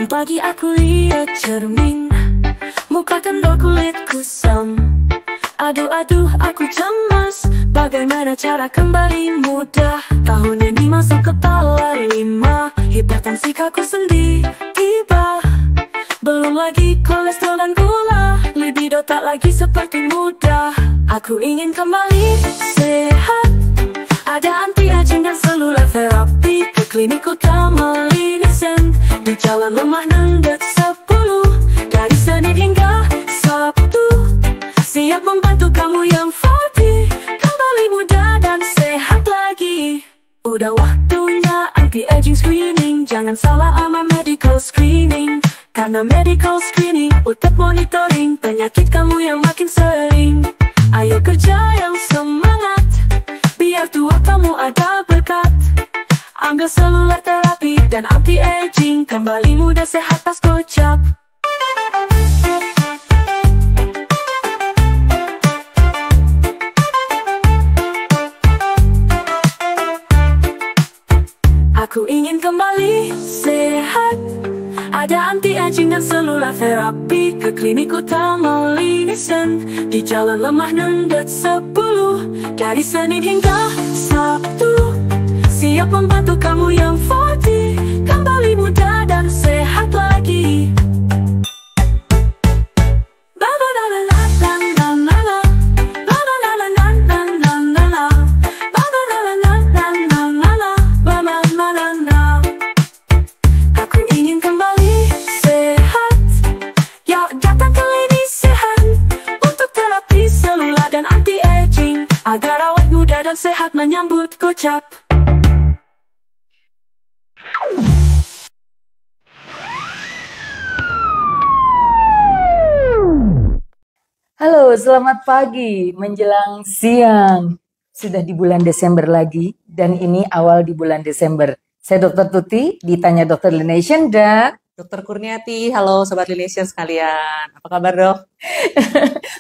Pagi aku lihat cermin, muka kendor kulit kusam. Aduh aku cemas, bagaimana cara kembali muda. Tahun ini masuk ke tahun 5, hipertensi kaku sendi tiba. Belum lagi kolesterol dan gula, libido tak lagi seperti muda. Aku ingin kembali sehat, ada anti-aging dan seluler terapi. Ke klinik utama Linesen, di Jalan Lemah Nendet 10, dari Senin hingga Sabtu. Siap membantu kamu yang fatih, kembali muda dan sehat lagi. Udah waktunya anti-aging screening, jangan salah sama medical screening. Karena medical screening untuk monitoring penyakit kamu yang makin sering. Ayo kerja yang semangat, biar tua kamu ada berkat. Ambil seluler terapi dan anti-aging, kembali muda sehat pas gocap. Aku ingin kembali sehat, ada anti-aging dan seluler terapi. Ke klinik utama Linesen, di Jalan Lemah Nendet 10, dari Senin hingga Sabtu. Siap membantu kamu yang fatih, kembali muda dan sehat lagi. Aku ingin kembali sehat, ya datang ke Lini Sehat untuk terapi seluler dan anti-aging, agar awet muda dan sehat menyambut gocap. Halo, selamat pagi menjelang siang. Sudah di bulan Desember lagi, dan ini awal di bulan Desember. Saya Dr. Tuti, ditanya Dr. Lination dan Dokter Kurniati, halo Sobat Linesian sekalian. Apa kabar dok?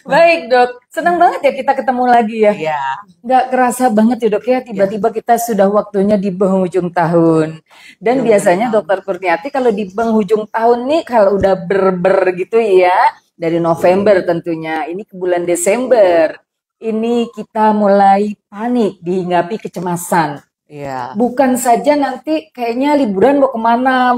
baik dok, senang banget ya kita ketemu lagi ya. Iya. Nggak kerasa banget ya dok ya, tiba-tiba kita sudah waktunya di penghujung tahun. Dan biasanya Dr. Kurniati kalau di penghujung tahun nih, kalau udah ber gitu ya, dari November tentunya, ini ke bulan Desember. Ini kita mulai panik, dihinggapi kecemasan. Iya. Bukan saja nanti kayaknya liburan mau kemana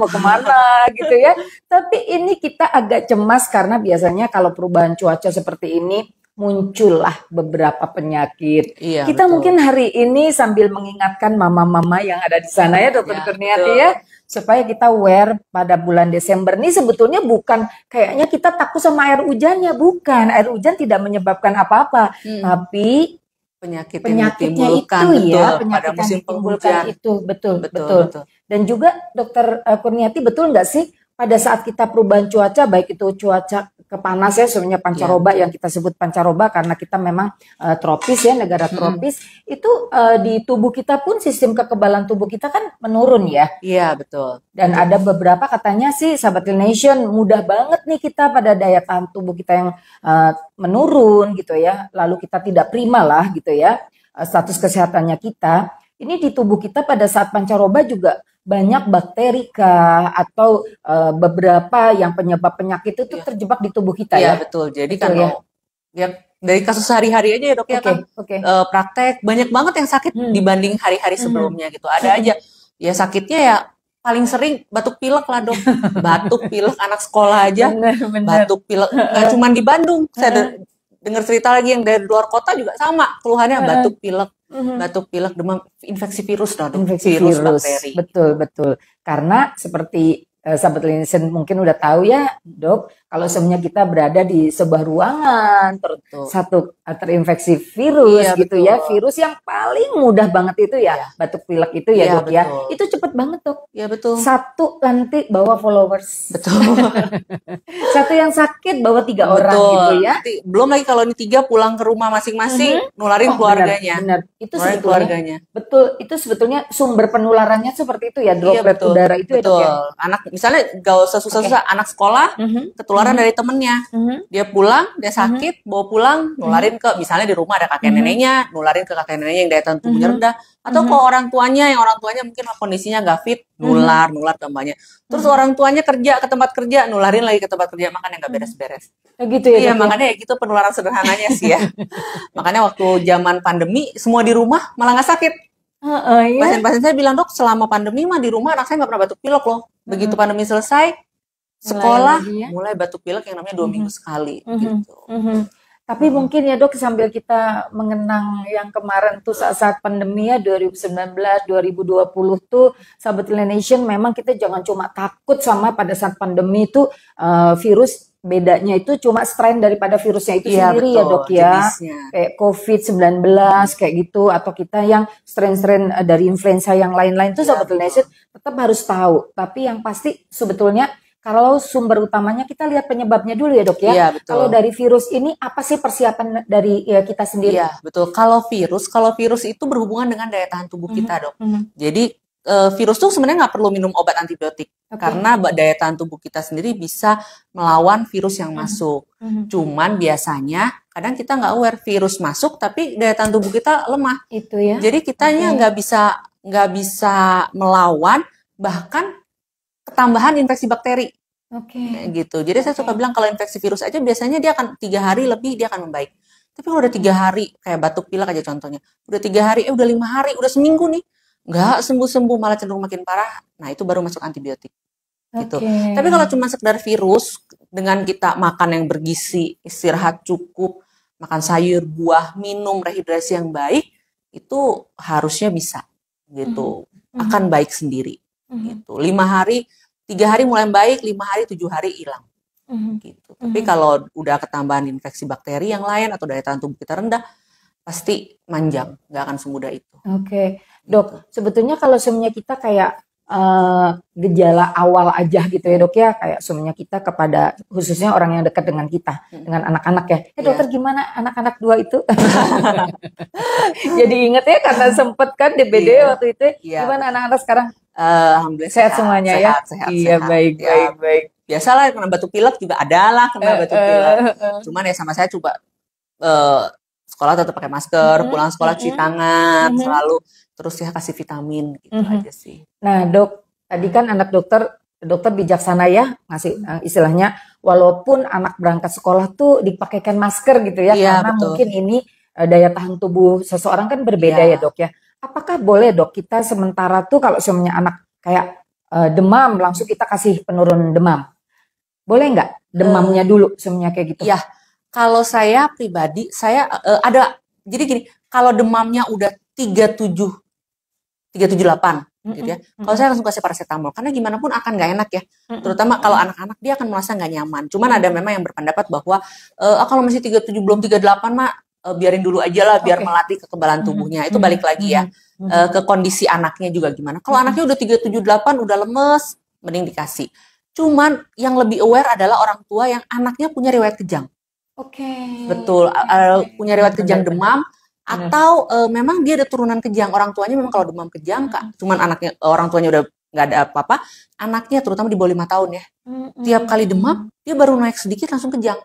gitu ya. Tapi ini kita agak cemas karena biasanya kalau perubahan cuaca seperti ini muncullah beberapa penyakit. Iya, Kita betul. mungkin hari ini sambil mengingatkan mama-mama yang ada di sana ya Dokter Ya, Kurniati betul. ya. Supaya kita aware pada bulan Desember ini sebetulnya bukan kayaknya kita takut sama air hujannya. Bukan, air hujan tidak menyebabkan apa-apa. Tapi Penyakit yang penyakitnya ditimbulkan itu betul ya, pada penyakit yang musim ditimbulkan penghujan. itu betul. Betul. Dan juga Dokter Kurniati, betul nggak sih pada saat kita perubahan cuaca, baik itu cuaca kepanas ya, sebenarnya pancaroba yang kita sebut pancaroba karena kita memang tropis ya, negara tropis, itu di tubuh kita pun sistem kekebalan tubuh kita kan menurun ya. Iya, betul. Dan ada beberapa katanya sih Sahabat Nation, mudah banget nih kita pada daya tahan tubuh kita yang menurun gitu ya. Lalu kita tidak prima lah gitu ya, status kesehatannya kita. Ini di tubuh kita pada saat pancaroba juga banyak bakteri kah atau beberapa yang penyebab penyakit itu terjebak di tubuh kita Iya, ya. betul. Jadi Betul kalau ya dari kasus sehari-hari aja ya dok ya kan praktek banyak banget yang sakit dibanding hari-hari sebelumnya gitu. Ada aja ya sakitnya ya paling sering batuk pilek lah dok. Batuk pilek anak sekolah aja. Bener. Batuk pilek nggak cuma di Bandung. Saya dengar cerita lagi yang dari luar kota juga sama keluhannya batuk pilek, demam, infeksi virus dong, Infeksi virus, virus. bakteri. Betul. Karena seperti Sahabat Linesen mungkin udah tahu ya dok, kalau sebenarnya kita berada di sebuah ruangan satu terinfeksi virus gitu ya, virus yang paling mudah banget itu ya batuk pilek itu ya dok ya, itu cepet banget dok. Iya betul. Satu nanti bawa followers. Betul. Satu yang sakit bawa 3 orang gitu ya. Nanti, belum lagi kalau ini 3 pulang ke rumah masing-masing nularin keluarganya. Benar. Itu Nularin sebetulnya keluarganya. betul. Itu sebetulnya sumber penularannya seperti itu ya, droplet udara itu ya dok ya. Anak misalnya gak usah susah-susah, anak sekolah ketularan dari temennya, dia pulang, dia sakit, bawa pulang, nularin ke, misalnya di rumah ada kakek neneknya, nularin ke kakek neneknya yang daya tahan tubuhnya rendah, atau ke orang tuanya, yang orang tuanya mungkin kondisinya gak fit, nular ke mbaknya. Terus orang tuanya kerja ke tempat kerja, nularin lagi ke tempat kerja, makanya gak beres-beres. Gitu ya. Iya, makanya ya gitu penularan sederhananya sih ya. Makanya waktu zaman pandemi, semua di rumah malah gak sakit. Iya. Pasien-pasien saya bilang, dok, selama pandemi mah di rumah anak saya nggak pernah batuk pilek loh. Begitu pandemi selesai, sekolah mulai batuk pilek yang namanya 2 minggu sekali. Gitu. Tapi mungkin ya dok, sambil kita mengenang yang kemarin tuh saat pandemi ya 2019, 2020 tuh, Sahabat Nation, memang kita jangan cuma takut sama pada saat pandemi itu virus. Bedanya itu cuma strain daripada virusnya itu sendiri, betul, ya dok ya, jenisnya. Kayak COVID-19 kayak gitu, atau kita yang strain-strain dari influenza yang lain-lain tuh Sobat Nation tetap harus tahu. Tapi yang pasti sebetulnya kalau sumber utamanya kita lihat penyebabnya dulu ya dok ya. Iya, betul. Kalau dari virus ini apa sih persiapan dari kita sendiri? Iya betul. Kalau virus itu berhubungan dengan daya tahan tubuh kita dok. Jadi virus tuh sebenarnya nggak perlu minum obat antibiotik karena daya tahan tubuh kita sendiri bisa melawan virus yang masuk. Cuman biasanya kadang kita nggak aware virus masuk tapi daya tahan tubuh kita lemah. Itu ya. Jadi kitanya nggak bisa melawan, bahkan ketambahan infeksi bakteri. Gitu. Jadi saya suka bilang kalau infeksi virus aja biasanya dia akan 3 hari lebih dia akan membaik. Tapi kalau udah 3 hari kayak batuk pilek aja contohnya, udah 3 hari, udah 5 hari, udah seminggu nih. Nggak sembuh-sembuh, malah cenderung makin parah, nah itu baru masuk antibiotik. Gitu. Tapi kalau cuma sekedar virus, dengan kita makan yang bergizi, istirahat cukup, makan sayur, buah, minum, rehidrasi yang baik, itu harusnya bisa, gitu. Akan baik sendiri. Gitu. 5 hari, 3 hari mulai baik, 5 hari, 7 hari hilang. Gitu. Tapi kalau udah ketambahan infeksi bakteri yang lain, atau daya tahan tubuh kita rendah, pasti manjang, nggak akan semudah itu. Dok, sebetulnya kalau semuanya kita kayak gejala awal aja gitu ya dok ya, kayak semuanya kita kepada khususnya orang yang dekat dengan kita, dengan anak-anak ya. Dokter gimana anak-anak 2 itu? Jadi inget ya karena sempet kan DBD waktu itu. Gimana anak-anak sekarang? Alhamdulillah sehat semuanya ya. Iya baik. Biasalah kena batuk pilek juga ada lah kena batuk pilek. Cuman ya sama saya coba sekolah tetap pakai masker, pulang sekolah cuci tangan selalu. Terus ya kasih vitamin gitu aja sih. Nah dok, tadi kan anak dokter bijaksana ya, ngasih istilahnya walaupun anak berangkat sekolah tuh dipakaikan masker gitu ya, karena betul. Mungkin ini daya tahan tubuh seseorang kan berbeda ya dok ya. Apakah boleh dok kita sementara tuh kalau semuanya anak kayak demam langsung kita kasih penurun demam? Boleh nggak demamnya dulu semuanya kayak gitu? Ya, kalau saya pribadi saya jadi gini, kalau demamnya udah 378 gitu ya. Kalau saya langsung kasih paracetamol karena gimana pun akan nggak enak ya. Terutama kalau anak-anak dia akan merasa nggak nyaman. Cuman ada memang yang berpendapat bahwa kalau masih 37 belum 38 mah biarin dulu aja lah biar melatih kekebalan tubuhnya. Itu balik lagi ya ke kondisi anaknya juga gimana. Kalau anaknya udah 378 udah lemes, mending dikasih. Cuman yang lebih aware adalah orang tua yang anaknya punya riwayat kejang. Betul, punya riwayat kejang demam. Atau memang dia ada turunan kejang, orang tuanya memang kalau demam kejang cuman anaknya orang tuanya udah nggak ada apa-apa, anaknya terutama di bawah 5 tahun ya, tiap kali demam dia baru naik sedikit langsung kejang.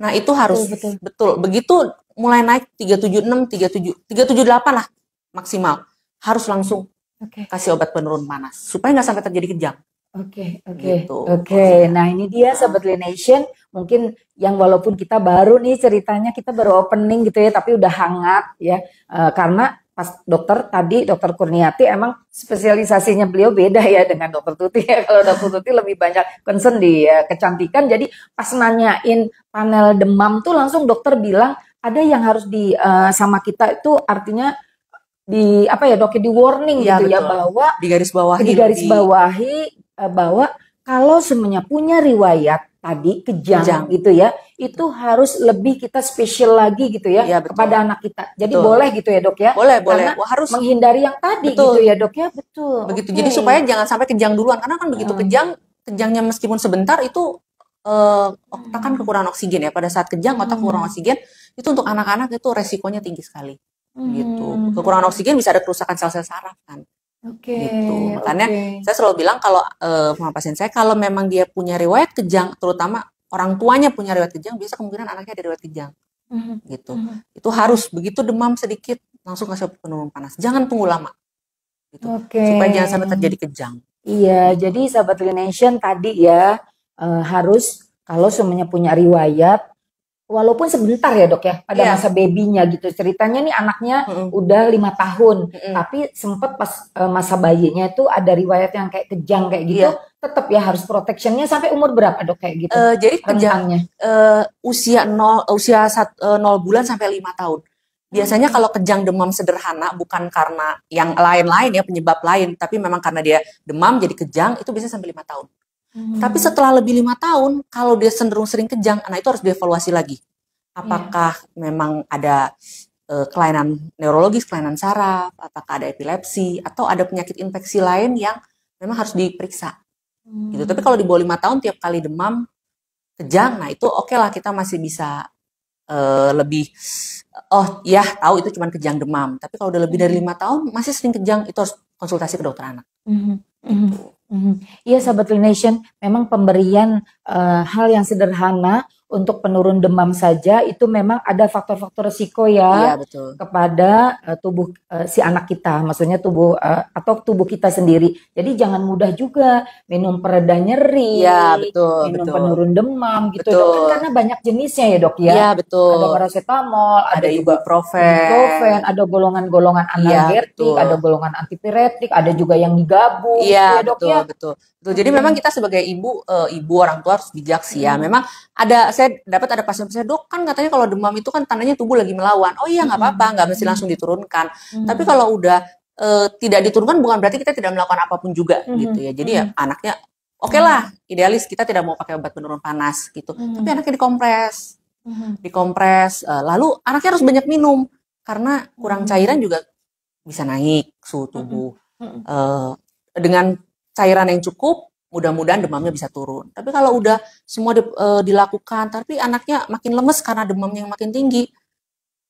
Nah itu harus betul begitu mulai naik 376, 378 lah maksimal harus langsung kasih obat penurun panas supaya nggak sampai terjadi kejang. Gitu. Nah ini dia Sobat Nation, mungkin yang walaupun kita baru nih ceritanya, kita baru opening gitu ya, tapi udah hangat ya, karena pas dokter Kurniati emang spesialisasinya beliau beda ya dengan dokter Tuti ya. Kalau dokter Tuti lebih banyak concern di kecantikan, jadi pas nanyain panel demam tuh langsung dokter bilang ada yang harus sama kita itu artinya di di warning gitu ya, bahwa digarisbawahi bahwa kalau semuanya punya riwayat tadi kejang gitu ya, itu harus lebih kita spesial lagi gitu ya, kepada anak kita. Jadi boleh gitu ya dok ya? Boleh. Harus menghindari yang tadi gitu ya dok ya, betul. Begitu. Jadi supaya jangan sampai kejang duluan, karena kan begitu kejangnya meskipun sebentar itu otak kan kekurangan oksigen ya. Pada saat kejang otak kekurangan oksigen, itu untuk anak-anak itu resikonya tinggi sekali. Gitu. Kekurangan oksigen bisa ada kerusakan sel-sel saraf kan. Gitu. Makanya saya selalu bilang kalau sama pasien saya, kalau memang dia punya riwayat kejang, terutama orang tuanya punya riwayat kejang, bisa kemungkinan anaknya ada riwayat kejang. Gitu. Itu harus begitu demam sedikit langsung kasih obat penurun panas. Jangan tunggu lama. Gitu. Supaya jangan sampai terjadi kejang. Iya, jadi sahabat Nation tadi ya harus kalau semuanya punya riwayat, walaupun sebentar ya dok ya, pada masa babynya gitu. Ceritanya nih anaknya udah 5 tahun, tapi sempet pas masa bayinya itu ada riwayat yang kayak kejang kayak gitu, tetap ya harus protectionnya sampai umur berapa dok kayak gitu? Jadi kejangnya usia 0 bulan sampai 5 tahun. Biasanya kalau kejang demam sederhana, bukan karena yang lain-lain ya, penyebab lain, tapi memang karena dia demam jadi kejang, itu bisa sampai 5 tahun. Tapi setelah lebih 5 tahun, kalau dia cenderung sering kejang, nah itu harus dievaluasi lagi. Apakah memang ada kelainan neurologis, kelainan saraf, apakah ada epilepsi, atau ada penyakit infeksi lain yang memang harus diperiksa. Gitu. Tapi kalau di bawah 5 tahun tiap kali demam, kejang, nah itu oke lah, kita masih bisa lebih, tahu itu cuma kejang demam. Tapi kalau udah lebih dari 5 tahun, masih sering kejang, itu harus konsultasi ke dokter anak. Gitu. Iya sahabat Nation, memang pemberian hal yang sederhana untuk penurun demam saja itu memang ada faktor-faktor resiko ya, kepada tubuh si anak kita, maksudnya tubuh atau tubuh kita sendiri. Jadi jangan mudah juga minum pereda nyeri, minum penurun demam gitu dok, kan karena banyak jenisnya ya dok ya. Iya betul. Ada paracetamol, ada juga ibuprofen, ada golongan-golongan analgetik, ada golongan antipiretik, ada juga yang digabung. Iya gitu ya, dok, betul. Jadi memang kita sebagai ibu orang tua harus bijak sih ya. Memang saya dapat ada pasien-pasien, dok kan katanya kalau demam itu kan tandanya tubuh lagi melawan. Oh iya nggak apa-apa, nggak mesti langsung diturunkan. Tapi kalau udah tidak diturunkan bukan berarti kita tidak melakukan apapun juga gitu ya. Jadi ya anaknya oke lah, idealis kita tidak mau pakai obat penurun panas gitu. Tapi anaknya dikompres, lalu anaknya harus banyak minum karena kurang cairan juga bisa naik suhu tubuh. Dengan cairan yang cukup, mudah-mudahan demamnya bisa turun. Tapi kalau udah semua dilakukan, tapi anaknya makin lemes karena demamnya yang makin tinggi,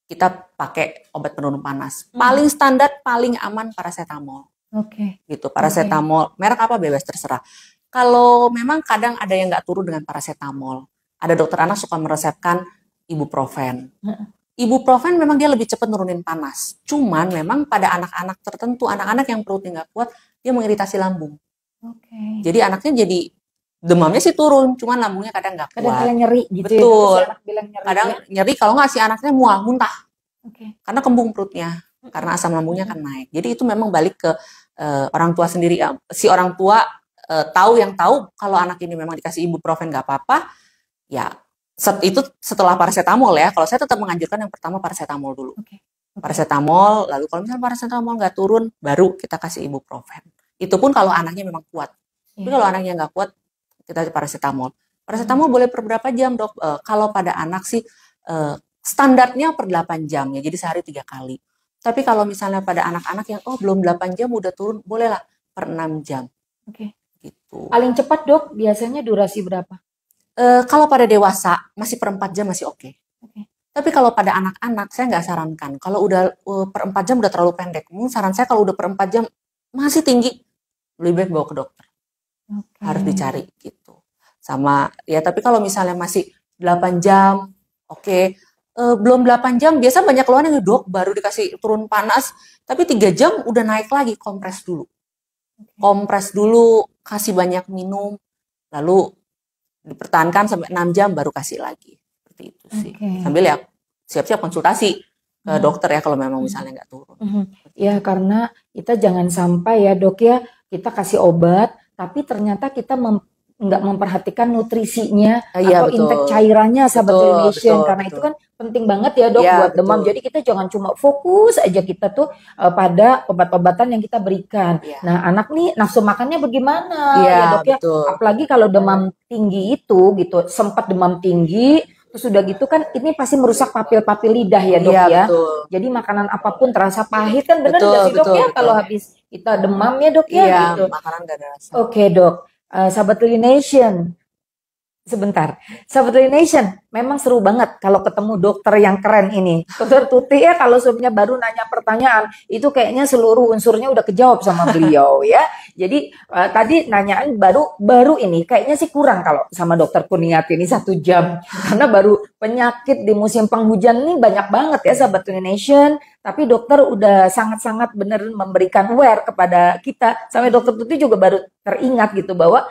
kita pakai obat penurun panas. Paling standar, paling aman paracetamol. Gitu, paracetamol. Merek apa bebas terserah. Kalau memang kadang ada yang nggak turun dengan paracetamol, ada dokter anak suka meresepkan ibuprofen. Ibuprofen memang dia lebih cepat nurunin panas. Cuman memang pada anak-anak tertentu, anak-anak yang perutnya nggak kuat, dia mengiritasi lambung. Jadi anaknya jadi demamnya sih turun, cuman lambungnya kadang nggak kuat. Kadang nyeri gitu. Betul. Ya, kadang nyeri kalau nggak si anaknya mual, muntah. Karena kembung perutnya, karena asam lambungnya kan naik. Jadi itu memang balik ke orang tua sendiri. Si orang tua tahu kalau anak ini memang dikasih ibuprofen nggak apa-apa, ya itu setelah paracetamol ya. Kalau saya tetap menganjurkan yang pertama paracetamol dulu. Paracetamol, lalu kalau misalnya paracetamol nggak turun, baru kita kasih ibuprofen. Itu pun kalau anaknya memang kuat. Tapi kalau anaknya nggak kuat, kita paracetamol. Paracetamol boleh per berapa jam dok? Kalau pada anak sih standarnya per 8 jam ya, jadi sehari 3 kali. Tapi kalau misalnya pada anak-anak yang belum 8 jam udah turun, bolehlah per 6 jam. Gitu. Paling cepat dok, biasanya durasi berapa? Kalau pada dewasa masih per 4 jam masih oke. Tapi kalau pada anak-anak saya nggak sarankan. Kalau udah per 4 jam udah terlalu pendek. Saran saya kalau udah per 4 jam masih tinggi, lebih baik bawa ke dokter. Harus dicari gitu. Sama ya, tapi kalau misalnya masih 8 jam, belum 8 jam, biasa banyak keluhan yang dok baru dikasih turun panas, tapi 3 jam udah naik lagi, kompres dulu. Kompres dulu, kasih banyak minum, lalu dipertahankan sampai 6 jam baru kasih lagi. Seperti itu sih. Sambil ya siap-siap konsultasi ke dokter ya kalau memang misalnya nggak turun. Ya karena kita jangan sampai ya dok ya, kita kasih obat tapi ternyata kita nggak memperhatikan nutrisinya atau intake cairannya sahabat Nation, karena itu kan penting banget ya dok buat demam. Jadi kita jangan cuma fokus aja kita tuh pada obat-obatan yang kita berikan. Nah anak nih nafsu makannya bagaimana ya dok ya, apalagi kalau demam tinggi itu gitu, sempat demam tinggi terus udah gitu kan ini pasti merusak papil-papil lidah ya dok ya. Jadi makanan apapun terasa pahit kan, benar nggak sih dok ya kalau habis kita demam ya dok ya gitu. Makanan gak ada rasa. Dok, sahabat Nation, Sebentar, Sahabat Nation, memang seru banget kalau ketemu dokter yang keren ini. Dokter Tuti ya, kalau sebelumnya baru nanya pertanyaan, itu kayaknya seluruh unsurnya udah kejawab sama beliau ya. Jadi tadi nanyaan baru ini, kayaknya sih kurang kalau sama dokter Kurniati ini 1 jam. Karena baru penyakit di musim penghujan ini banyak banget ya Sahabat Nation. Tapi dokter udah sangat-sangat bener memberikan aware kepada kita. Sampai dokter Tuti juga baru teringat gitu bahwa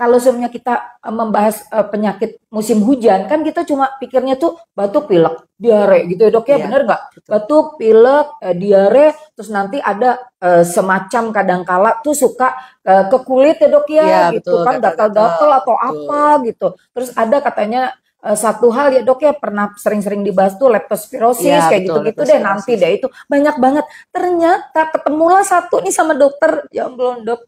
kalau sebenarnya kita membahas penyakit musim hujan, kan kita cuma pikirnya tuh batuk, pilek, diare gitu ya dok ya, bener nggak? Batuk, pilek, diare, terus nanti ada semacam kadangkala tuh suka ke kulit ya dok ya, gitu betul, kan gatal-gatal atau apa gitu. Terus ada katanya satu hal ya dok ya, pernah sering-sering dibahas tuh leptospirosis kayak gitu-gitu deh, nanti deh itu banyak banget. Ternyata ketemulah satu nih sama dokter, ya ampun dok.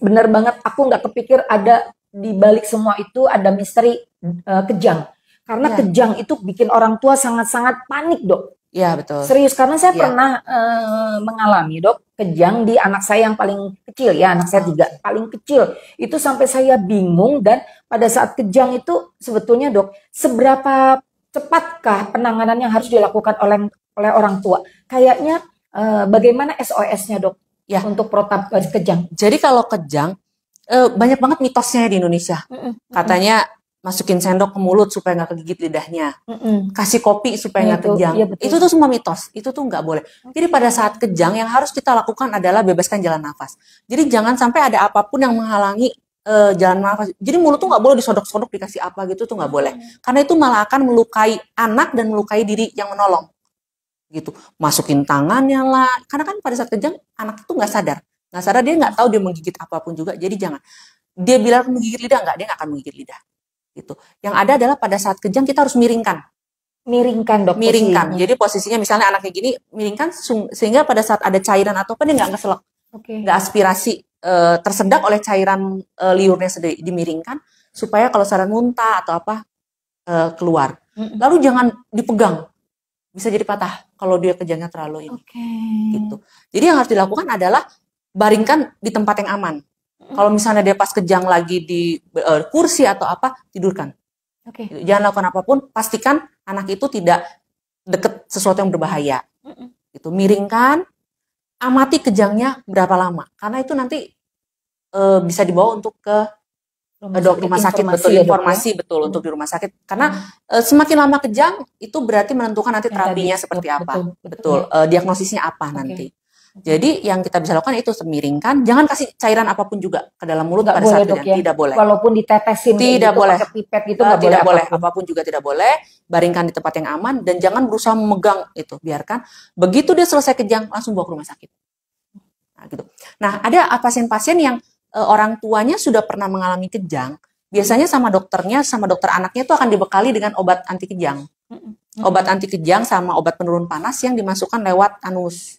Bener banget, aku nggak kepikir ada di balik semua itu ada misteri kejang. Karena kejang itu bikin orang tua sangat-sangat panik dok. Iya betul. Serius, karena saya pernah mengalami dok kejang di anak saya yang paling kecil ya, anak saya 3 paling kecil. Itu sampai saya bingung, dan pada saat kejang itu sebetulnya dok, seberapa cepatkah penanganan yang harus dilakukan oleh orang tua? Kayaknya bagaimana SOS-nya dok? Ya, untuk protap kejang. Jadi kalau kejang banyak banget mitosnya di Indonesia. Katanya masukin sendok ke mulut supaya nggak kegigit lidahnya, kasih kopi supaya nggak kejang. Iya, itu tuh semua mitos. Itu tuh nggak boleh. Jadi pada saat kejang yang harus kita lakukan adalah bebaskan jalan nafas. Jadi jangan sampai ada apapun yang menghalangi jalan nafas. Jadi mulut tuh nggak boleh disodok-sodok dikasih apa gitu tuh nggak boleh. Karena itu malah akan melukai anak dan melukai diri yang menolong. Gitu, masukin tangannya lah, karena kan pada saat kejang anak itu nggak sadar dia nggak tahu dia menggigit apapun juga, jadi jangan. Dia bilang menggigit lidah, dia nggak akan menggigit lidah. Gitu. Yang ada adalah pada saat kejang kita harus miringkan dok, miringkan. Jadi posisinya misalnya anaknya gini, miringkan sehingga pada saat ada cairan atau apa dia nggak ngeselak, nggak aspirasi, tersedak oleh cairan liurnya sendiri, dimiringkan supaya kalau saran muntah atau apa keluar. Lalu jangan dipegang. Bisa jadi patah kalau dia kejangnya terlalu ini. Gitu. Jadi yang harus dilakukan adalah baringkan di tempat yang aman. Kalau misalnya dia pas kejang lagi di kursi atau apa, tidurkan. Gitu. Jangan lakukan apapun, pastikan anak itu tidak deket sesuatu yang berbahaya. Gitu. Miringkan, amati kejangnya berapa lama. Karena itu nanti bisa dibawa untuk ke rumah sakit, betul, informasi betul untuk di rumah sakit, karena semakin lama kejang itu berarti menentukan nanti terapinya seperti apa, betul, diagnosisnya apa nanti. Jadi yang kita bisa lakukan itu miringkan, jangan kasih cairan apapun juga ke dalam mulut pada saat kejang, tidak boleh. Walaupun ditetesin, tidak boleh, pipet gitu tidak boleh, apapun juga tidak boleh. Baringkan di tempat yang aman dan jangan berusaha memegang itu, biarkan begitu dia selesai kejang langsung bawa ke rumah sakit. Nah, gitu. Nah, ada pasien-pasien yang orang tuanya sudah pernah mengalami kejang, biasanya sama dokternya, sama dokter anaknya itu akan dibekali dengan obat anti kejang. Obat anti kejang sama obat penurun panas yang dimasukkan lewat anus.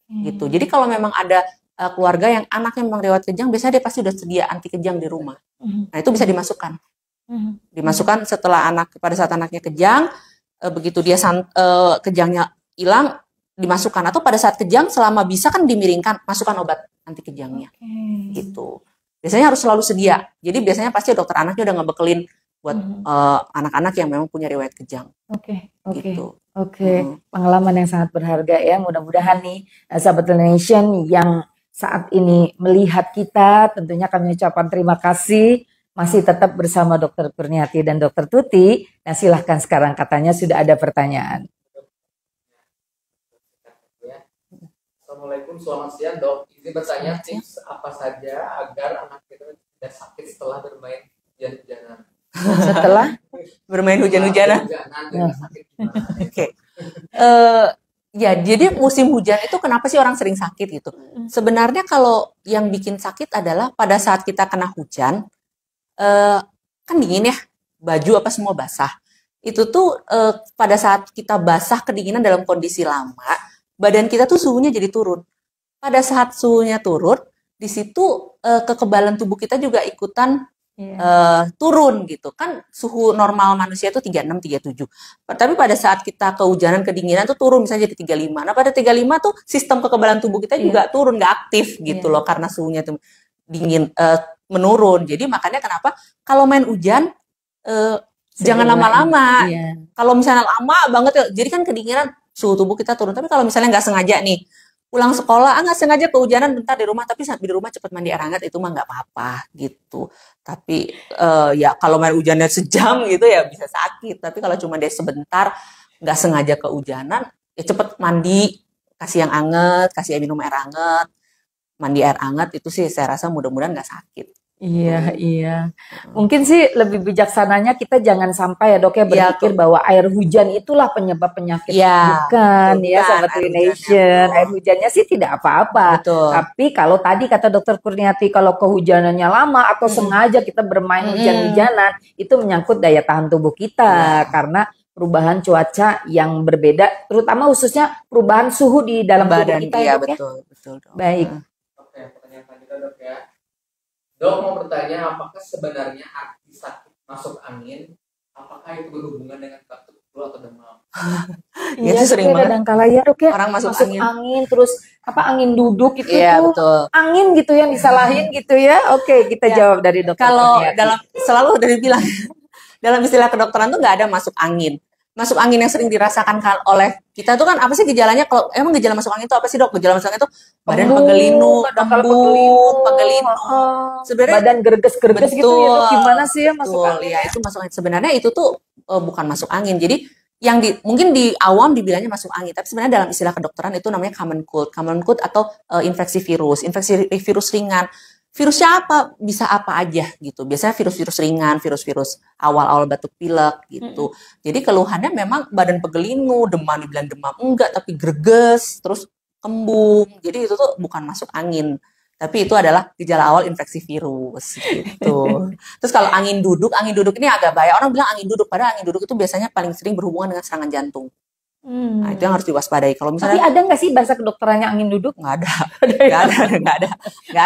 Gitu. Jadi kalau memang ada keluarga yang anaknya memang lewat kejang, biasanya dia pasti sudah sedia anti kejang di rumah. Nah, itu bisa dimasukkan. Dimasukkan setelah pada saat anaknya kejang, begitu dia kejangnya hilang, dimasukkan, atau pada saat kejang selama bisa kan dimiringkan, masukkan obat anti kejangnya. Gitu. Biasanya harus selalu sedia. Jadi biasanya pasti dokter anaknya udah ngebekelin buat anak-anak yang memang punya riwayat kejang. Gitu. Pengalaman yang sangat berharga ya. Mudah-mudahan nih Sahabat Nation yang saat ini melihat kita, tentunya kami ucapkan terima kasih masih tetap bersama Dr. Kurniati dan Dr. Tuti. Nah, silahkan sekarang, katanya sudah ada pertanyaan. Assalamualaikum, selamat siang dok. Izin bertanya tips apa saja agar anak kita tidak sakit setelah bermain hujan-hujanan. Setelah bermain hujan-hujanan. Ya, jadi musim hujan itu kenapa sih orang sering sakit gitu? Sebenarnya kalau yang bikin sakit adalah pada saat kita kena hujan, kan dingin ya, baju apa semua basah. Itu tuh pada saat kita basah kedinginan dalam kondisi lama, badan kita tuh suhunya jadi turun. Pada saat suhunya turun, di situ kekebalan tubuh kita juga ikutan turun gitu. Kan suhu normal manusia itu 36, 37. Tapi pada saat kita kehujanan, kedinginan tuh turun misalnya jadi 35. Nah, pada 35 tuh sistem kekebalan tubuh kita juga turun, nggak aktif gitu loh, karena suhunya tuh dingin menurun. Jadi makanya kenapa kalau main hujan jangan lama-lama. Iya. Kalau misalnya lama banget ya, jadi kan kedinginan, suhu tubuh kita turun. Tapi kalau misalnya nggak sengaja nih, pulang sekolah, nggak sengaja kehujanan bentar di rumah, tapi di rumah cepet mandi air hangat, itu mah nggak apa-apa gitu. Tapi ya kalau main hujannya sejam gitu ya bisa sakit. Tapi kalau cuma dia sebentar, nggak sengaja kehujanan, ya cepet mandi, kasih yang anget, kasih minum air hangat, mandi air hangat, itu sih saya rasa mudah-mudahan nggak sakit. Iya, iya. Mungkin sih lebih bijaksananya kita jangan sampai ya dok ya berpikir bahwa air hujan itulah penyebab penyakit. Bukan ya Sobat Nation. Air hujannya sih tidak apa-apa. Tapi kalau tadi kata Dokter Kurniati, kalau kehujanannya lama atau sengaja kita bermain hujan-hujanan, itu menyangkut daya tahan tubuh kita. Karena perubahan cuaca yang berbeda, terutama khususnya perubahan suhu di dalam tubuh kita ya dok ya. Betul. Baik. Oke, pertanyaan selanjutnya dok ya. Dok mau bertanya, apakah sebenarnya arti sakit masuk angin, apakah itu berhubungan dengan batuk flu atau demam? Iya, sering banget. Kadang-kala ya dok ya, orang masuk angin, terus angin duduk itu betul. Angin gitu yang disalahin gitu ya. Oke, kita jawab dari dokter. Kalau selalu dari bilang dalam istilah kedokteran tuh nggak ada masuk angin. Masuk angin yang sering dirasakan oleh kita tuh kan apa sih gejalanya? Kalau emang gejala masuk angin itu apa sih dok? Gejala masuk angin itu badan pegelinu, pegelinu. Sebenarnya badan gerges-gerges gitu ya dok. Gimana sih ya masuk angin? Ya itu masuk angin. Sebenarnya itu tuh bukan masuk angin. Jadi yang mungkin di awam dibilangnya masuk angin, tapi sebenarnya dalam istilah kedokteran itu namanya common cold atau infeksi virus ringan. Virusnya apa? Bisa apa aja gitu. Biasanya virus-virus ringan, virus-virus awal-awal batuk pilek gitu. Jadi keluhannya memang badan pegelinu, demam, dibilang demam enggak, tapi greges, terus kembung. Jadi itu tuh bukan masuk angin. Tapi itu adalah gejala awal infeksi virus gitu. Terus kalau angin duduk ini agak bahaya. Orang bilang angin duduk, padahal angin duduk itu biasanya paling sering berhubungan dengan serangan jantung. Nah, itu yang harus diwaspadai. Kalau misalnya, tapi ada nggak sih bahasa kedokterannya angin duduk? Nggak ada.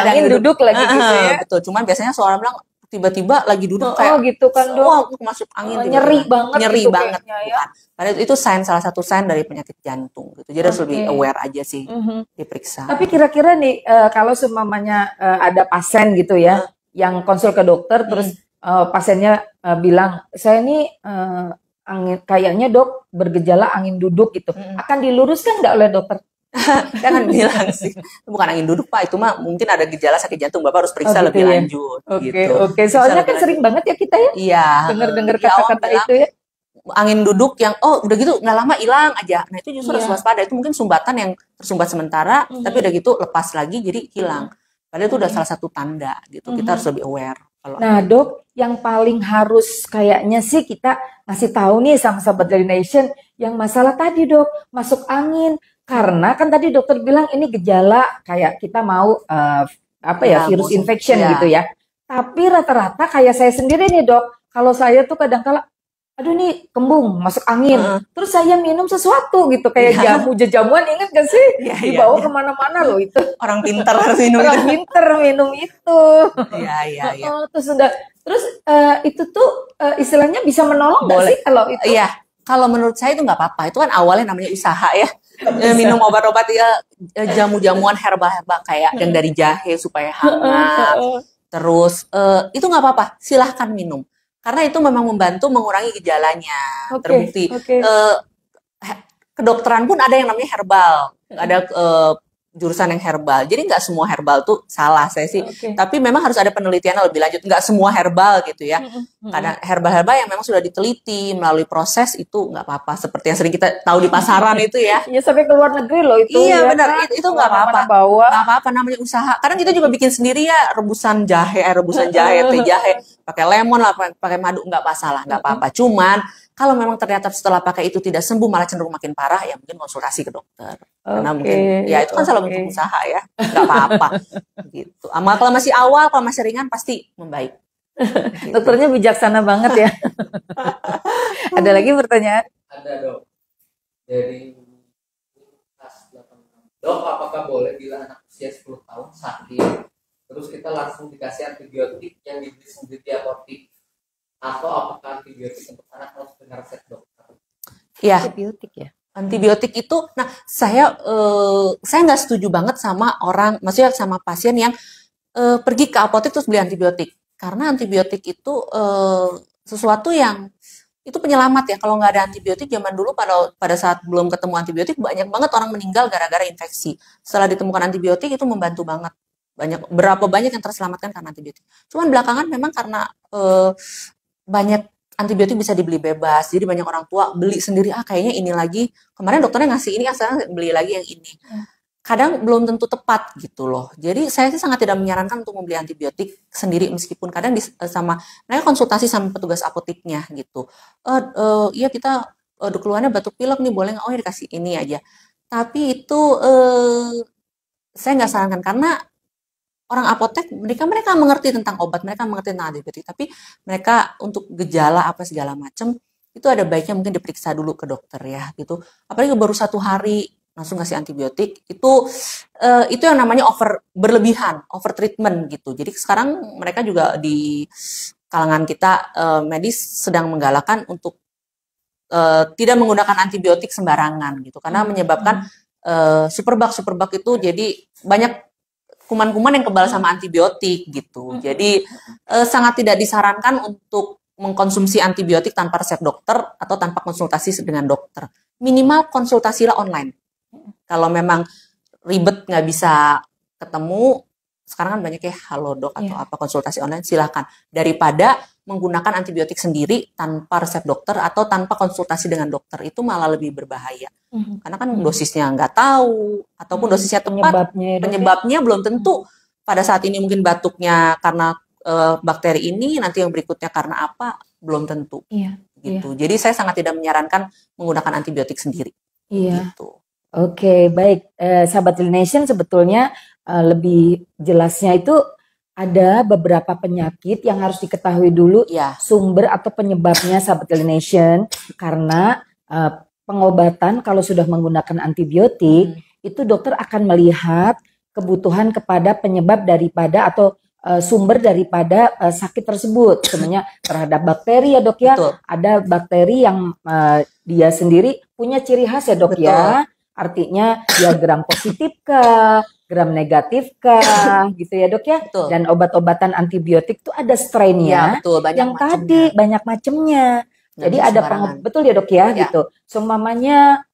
Angin duduk lagi gitu ya. Betul. Cuman biasanya seorang bilang tiba-tiba lagi duduk kayak gitu kan dok. Wah, masuk angin nyeri banget. Nyeri banget. Ya. Padahal itu salah satu sign dari penyakit jantung gitu. Jadi harus lebih aware aja sih diperiksa. Tapi kira-kira nih kalau seumpamanya ada pasien gitu ya yang konsul ke dokter terus pasiennya bilang saya ini angin kayaknya dok bergejala angin duduk gitu, akan diluruskan nggak oleh dokter? Jangan bilang sih bukan angin duduk pak, itu mah mungkin ada gejala sakit jantung, bapak harus periksa lebih lanjut. Oke. Soalnya kan sering banget ya kita ya dengar kata-kata itu ya. Angin duduk yang udah gitu nggak lama hilang aja, nah itu justru harus waspada. Itu mungkin sumbatan yang tersumbat sementara, tapi udah gitu lepas lagi jadi hilang. Padahal itu udah salah satu tanda gitu. Kita harus lebih aware. Nah dok, yang paling harus kayaknya sih kita ngasih tahu nih sama Sobat Daily Nation yang masalah tadi dok, masuk angin. Karena kan tadi dokter bilang ini gejala kayak kita mau virus infection gitu ya. Tapi rata-rata kayak saya sendiri nih dok, kalau saya tuh kadang-kala aduh nih kembung masuk angin, terus saya minum sesuatu gitu kayak jamuan, ingat gak sih? Dibawa kemana-mana loh itu. Orang pintar harus minum. Orang pintar minum itu. Iya. Terus itu tuh istilahnya bisa menolong nggak sih kalau itu? Iya. Kalau menurut saya itu nggak apa-apa. Itu kan awalnya namanya usaha ya. Minum obat-obat jamu-jamuan herbal kayak yang dari jahe supaya hangat. Terus itu nggak apa-apa. Silahkan minum. Karena itu memang membantu mengurangi gejalanya. Terbukti. Kedokteran pun ada yang namanya herbal. Ada jurusan yang herbal. Jadi nggak semua herbal tuh salah saya sih. Tapi memang harus ada penelitian lebih lanjut. Nggak semua herbal gitu ya. Kadang herbal-herbal yang memang sudah diteliti melalui proses itu nggak apa-apa. Seperti yang sering kita tahu di pasaran itu ya. Iya sampai ke luar negeri loh itu. Iya benar. Itu nggak apa-apa. Nggak apa-apa namanya usaha. Kadang kita juga bikin sendiri ya rebusan jahe, teh jahe. Pakai lemon lah, pakai madu nggak masalah, nggak apa-apa. Cuman kalau memang ternyata setelah pakai itu tidak sembuh malah cenderung makin parah, ya mungkin konsultasi ke dokter. Karena mungkin ya itu kan salah bentuk usaha ya, nggak apa-apa. Gitu. Kalau masih awal, kalau masih ringan pasti membaik. Gitu. Dokternya bijaksana banget ya. Ada lagi pertanyaan? Ada dok. Dari kelas 8. Dok, apakah boleh bila anak usia 10 tahun sakit, terus kita langsung dikasih antibiotik yang dibeli sendiri di apotek? Atau apakah antibiotik untuk anak harus dengan resep dokter? Ya. Antibiotik ya. Antibiotik itu, nah saya nggak setuju banget sama maksudnya sama pasien yang pergi ke apotek terus beli antibiotik. Karena antibiotik itu sesuatu yang itu penyelamat ya. Kalau nggak ada antibiotik zaman dulu pada saat belum ketemu antibiotik banyak banget orang meninggal gara-gara infeksi. Setelah ditemukan antibiotik itu membantu banget. Berapa banyak yang terselamatkan karena antibiotik. Cuman belakangan memang karena banyak antibiotik bisa dibeli bebas. Jadi banyak orang tua beli sendiri, kayaknya ini lagi. Kemarin dokternya ngasih ini, sekarang beli lagi yang ini. Kadang belum tentu tepat gitu loh. Jadi saya sih sangat tidak menyarankan untuk membeli antibiotik sendiri meskipun kadang mereka konsultasi sama petugas apoteknya gitu. Iya kita keluarnya batuk pilek nih, boleh nggak? Oh ya dikasih ini aja. Tapi itu saya nggak sarankan karena orang apotek mereka mengerti tentang obat, mereka mengerti tentang antibiotik. Tapi mereka untuk gejala apa segala macam itu ada baiknya mungkin diperiksa dulu ke dokter ya gitu. Apalagi baru 1 hari langsung kasih antibiotik itu yang namanya berlebihan, over treatment gitu. Jadi sekarang mereka juga di kalangan kita medis sedang menggalakkan untuk tidak menggunakan antibiotik sembarangan gitu karena menyebabkan superbug itu jadi banyak kuman-kuman yang kebal sama antibiotik gitu. Jadi sangat tidak disarankan untuk mengkonsumsi antibiotik tanpa resep dokter atau tanpa konsultasi dengan dokter. Minimal konsultasilah online. Kalau memang ribet nggak bisa ketemu, sekarang kan banyak ya Halodoc atau apa konsultasi online, silakan. Daripada menggunakan antibiotik sendiri tanpa resep dokter atau tanpa konsultasi dengan dokter, itu malah lebih berbahaya. Karena kan dosisnya nggak tahu, ataupun dosisnya tepat, penyebabnya belum tentu. Pada saat ini mungkin batuknya karena bakteri ini, nanti yang berikutnya karena apa, belum tentu. Gitu. Jadi saya sangat tidak menyarankan menggunakan antibiotik sendiri. Gitu. Oke, baik. Sahabat Nation sebetulnya lebih jelasnya itu ada beberapa penyakit yang harus diketahui dulu sumber atau penyebabnya Sahabat Nation. Karena pengobatan kalau sudah menggunakan antibiotik itu dokter akan melihat kebutuhan kepada penyebab daripada atau sumber daripada sakit tersebut. Sebenarnya terhadap bakteri ya dok ya. Betul. Ada bakteri yang dia sendiri punya ciri khas ya dok ya. Artinya dia gram positif kah, gram negatif kah, gitu ya dok ya. Betul. Dan obat-obatan antibiotik itu ada strainnya, yang tadi banyak macamnya. Jadi ada betul ya dok ya, gitu. Seumpamanya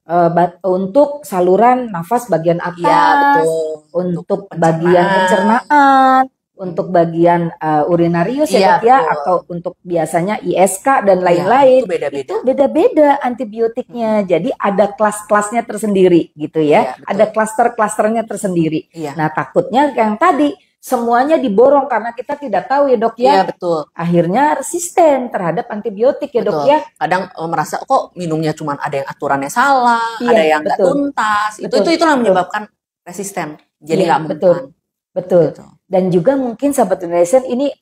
untuk saluran nafas bagian atas, untuk bagian pencernaan, untuk bagian urinarius ya dok ya, atau untuk biasanya ISK dan lain-lain, itu beda-beda antibiotiknya. Jadi ada kelas-kelasnya tersendiri gitu ya, ada klaster-klasternya tersendiri. Nah takutnya yang tadi semuanya diborong karena kita tidak tahu ya dok ya. Akhirnya resisten terhadap antibiotik ya dok ya. Kadang merasa kok minumnya cuma ada yang aturannya salah, ada yang nggak tuntas. Itu yang menyebabkan resisten. Jadi nggak mempan. Betul. Dan juga mungkin Sahabat Nation ini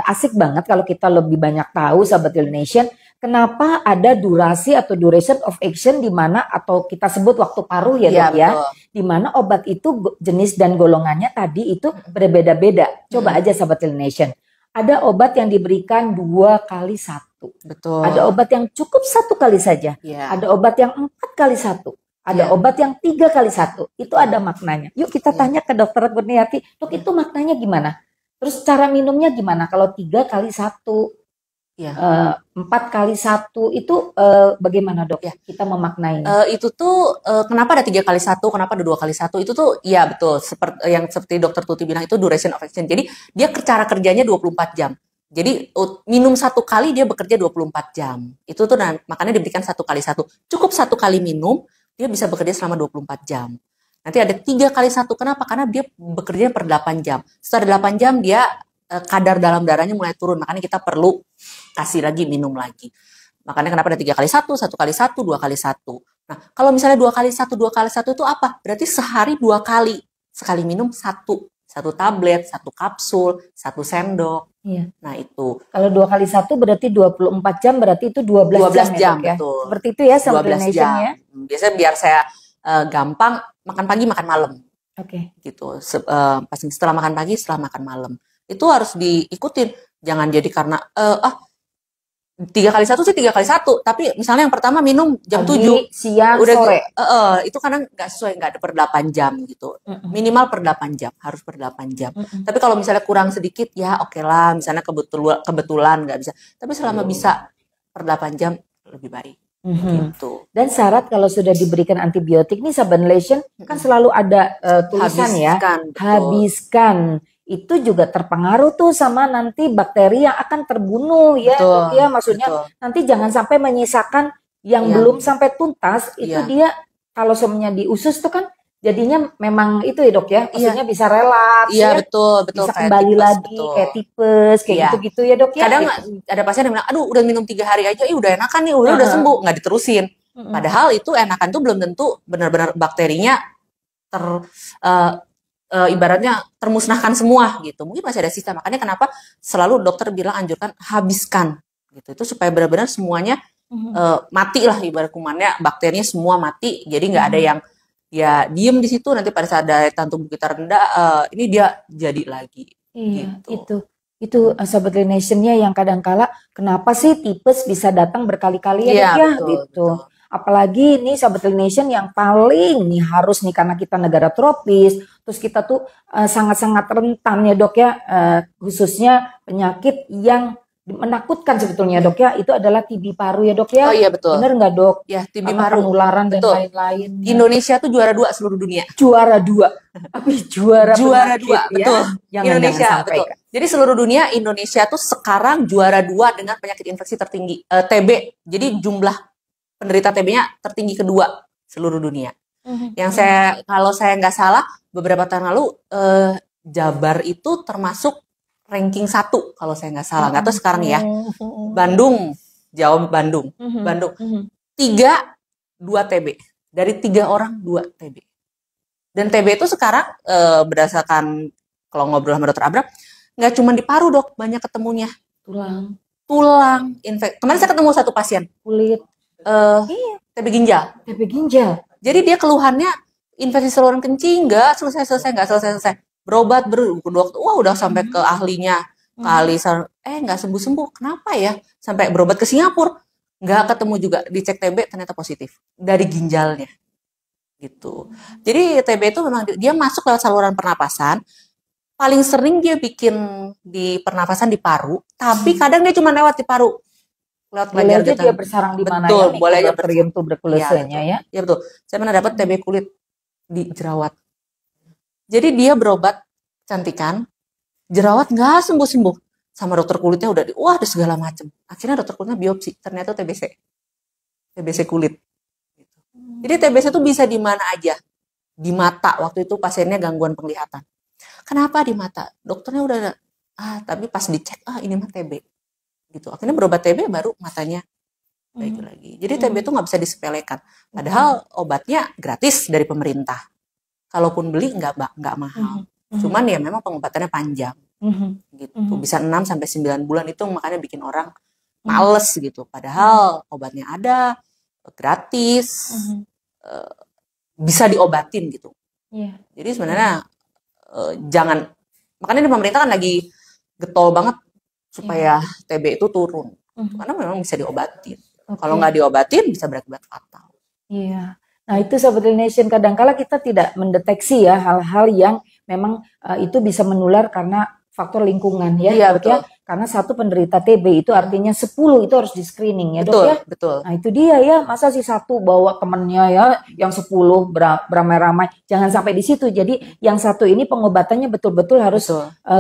asik banget kalau kita lebih banyak tahu Sahabat Nation kenapa ada durasi atau duration of action di mana atau kita sebut waktu paruh ya dok ya. Di mana obat itu jenis dan golongannya tadi itu berbeda-beda. Coba aja Sahabat Nation. Ada obat yang diberikan 2 kali 1. Betul. Ada obat yang cukup 1 kali saja. Ada obat yang 4 kali 1. Ada obat yang 3 kali 1, itu ada maknanya. Yuk kita tanya ke dokter Kurniati, dok itu maknanya gimana? Terus cara minumnya gimana? Kalau 3 kali 1, 4 kali 1, itu bagaimana dok? Kita memaknainya. Itu tuh kenapa ada 3 kali 1, kenapa ada 2 kali 1, itu tuh ya betul. Seperti dokter Tuti bilang itu duration of action. Jadi dia cara kerjanya 24 jam. Jadi minum 1 kali dia bekerja 24 jam. Itu tuh makanya diberikan 1 kali 1. Cukup 1 kali minum, dia bisa bekerja selama 24 jam. Nanti ada 3 kali 1. Kenapa? Karena dia bekerja per 8 jam. Setelah 8 jam dia kadar dalam darahnya mulai turun. Makanya kita perlu kasih lagi, minum lagi. Makanya kenapa ada 3 kali 1, 1 kali 1, 2 kali 1. Nah, kalau misalnya 2 kali 1, 2 kali 1 itu apa? Berarti sehari 2 kali. Sekali minum 1 tablet, 1 kapsul, 1 sendok. Nah itu. Kalau 2 kali 1 berarti 24 jam, berarti itu 12 jam ya, betul. Seperti itu ya Sahabat Nation ya. Biasanya biar saya gampang, makan pagi, makan malam. Gitu. Setelah makan pagi, setelah makan malam. Itu harus diikutin. Jangan jadi karena 3 kali 1 sih 3 kali 1, tapi misalnya yang pertama minum jam Pagi, 7 siang, udah sore. itu kadang nggak sesuai, nggak ada per 8 jam gitu. Minimal per 8 jam, harus per 8 jam. Tapi kalau misalnya kurang sedikit ya oke lah, misalnya kebetulan nggak bisa. Tapi selama bisa per 8 jam lebih baik. Gitu. Dan syarat kalau sudah diberikan antibiotik nih Sahabat Nation kan selalu ada tulisan ya, habiskan. Itu juga terpengaruh tuh sama nanti bakteri yang akan terbunuh ya, Betul, ya maksudnya nanti jangan sampai menyisakan yang belum sampai tuntas itu dia kalau semuanya di usus tuh kan jadinya memang itu ya dok ya, maksudnya bisa relapse ya, betul bisa kayak kembali tipes, lagi kayak tipes kayak gitu-gitu ya dok ya. Kadang ada pasien yang bilang, aduh udah minum 3 hari aja, udah enakan nih, udah sembuh, nggak diterusin. Padahal itu enakan tuh belum tentu benar-benar bakterinya ibaratnya termusnahkan semua gitu. Mungkin masih ada sisa. Makanya kenapa selalu dokter bilang anjurkan habiskan gitu. Itu supaya benar-benar semuanya mati lah, ibarat kumannya, bakterinya semua mati. Jadi nggak ada yang ya diem di situ, nanti pada saat daya tahan tubuh kita rendah ini dia jadi lagi. Iya, gitu. Itu Sobat Nation-nya yang kadang-kala kenapa sih tipes bisa datang berkali-kali ya, gitu. Betul. Apalagi nih Sobat Nation yang paling nih harus nih karena kita negara tropis, terus kita tuh sangat-sangat rentan ya dok ya, khususnya penyakit yang menakutkan sebetulnya dok ya, itu adalah TB paru ya dok ya. Oh iya betul. Bener nggak dok? Ya TB paru. Penularan dan lain-lain. Indonesia tuh juara 2 seluruh dunia. Juara 2. Tapi juara 2, betul. Ya? Indonesia betul. Jadi seluruh dunia Indonesia tuh sekarang juara 2 dengan penyakit infeksi tertinggi TB. Jadi jumlah penderita TB-nya tertinggi kedua seluruh dunia. Yang kalau saya nggak salah beberapa tahun lalu Jabar itu termasuk ranking 1 kalau saya nggak salah. Nggak tahu sekarang ya. Bandung, Jawa Bandung, 2 TB. Dari 3 orang 2 TB. Dan TB itu sekarang berdasarkan kalau ngobrol sama dokter Abram nggak cuma di paru dok, banyak ketemunya. Tulang, kemarin saya ketemu satu pasien kulit. TB ginjal. TB ginjal. Jadi dia keluhannya infeksi saluran kencing, nggak selesai. Berobat dokter, udah sampai ke ahlinya, nggak sembuh. Kenapa ya? Sampai berobat ke Singapura, nggak ketemu juga. Dicek TB ternyata positif dari ginjalnya. Gitu. Jadi TB itu memang dia masuk lewat saluran pernapasan. Paling sering dia bikin di pernapasan di paru, tapi kadang dia cuma lewat di paru. Lewat boleh aja dia bersarang di mana ya? Boleh aja tuberkulosenya ya. Ya betul. Saya pernah dapat TB kulit di jerawat. Jadi dia berobat cantikan, jerawat nggak sembuh-sembuh. Sama dokter kulitnya udah ada segala macam. Akhirnya dokter kulitnya biopsi, ternyata TBC kulit. Jadi TBC itu bisa di mana aja. Di mata, waktu itu pasiennya gangguan penglihatan. Kenapa di mata? Dokternya udah tapi pas dicek, ini mah TB. Gitu. Akhirnya berobat TB baru matanya baik lagi. Jadi TB itu nggak bisa disepelekan. Padahal obatnya gratis dari pemerintah. Kalaupun beli nggak mahal. Cuman ya memang pengobatannya panjang. Gitu. Bisa 6-9 bulan, itu makanya bikin orang males gitu. Padahal obatnya ada, gratis, bisa diobatin gitu. Jadi sebenarnya jangan, makanya di pemerintah kan lagi getol banget supaya TB itu turun. Karena memang bisa diobatin. Kalau nggak diobatin bisa berakibat fatal. Iya. Nah itu Sobat Nation, kadangkala kita tidak mendeteksi ya hal-hal yang memang itu bisa menular karena faktor lingkungan ya. Iya betul. Ya? Karena satu penderita TB itu artinya 10 itu harus di screening ya dok ya. Betul. Nah itu dia ya, masa si satu bawa temennya ya, yang 10 beramai-ramai, jangan sampai di situ. Jadi yang satu ini pengobatannya betul-betul harus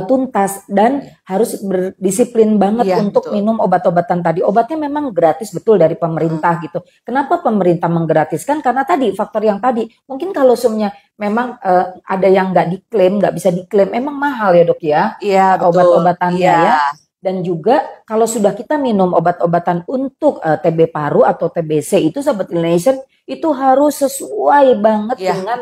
tuntas dan harus berdisiplin banget untuk minum obat-obatan tadi. Obatnya memang gratis betul dari pemerintah gitu. Kenapa pemerintah menggratiskan? Karena tadi faktor yang tadi, mungkin kalau semuanya memang ada yang nggak diklaim, nggak bisa diklaim, emang mahal ya dok ya. Iya betul. Obat-obatannya ya. Dan juga kalau sudah kita minum obat-obatan untuk TB paru atau TBC itu Sobat Nation itu harus sesuai banget dengan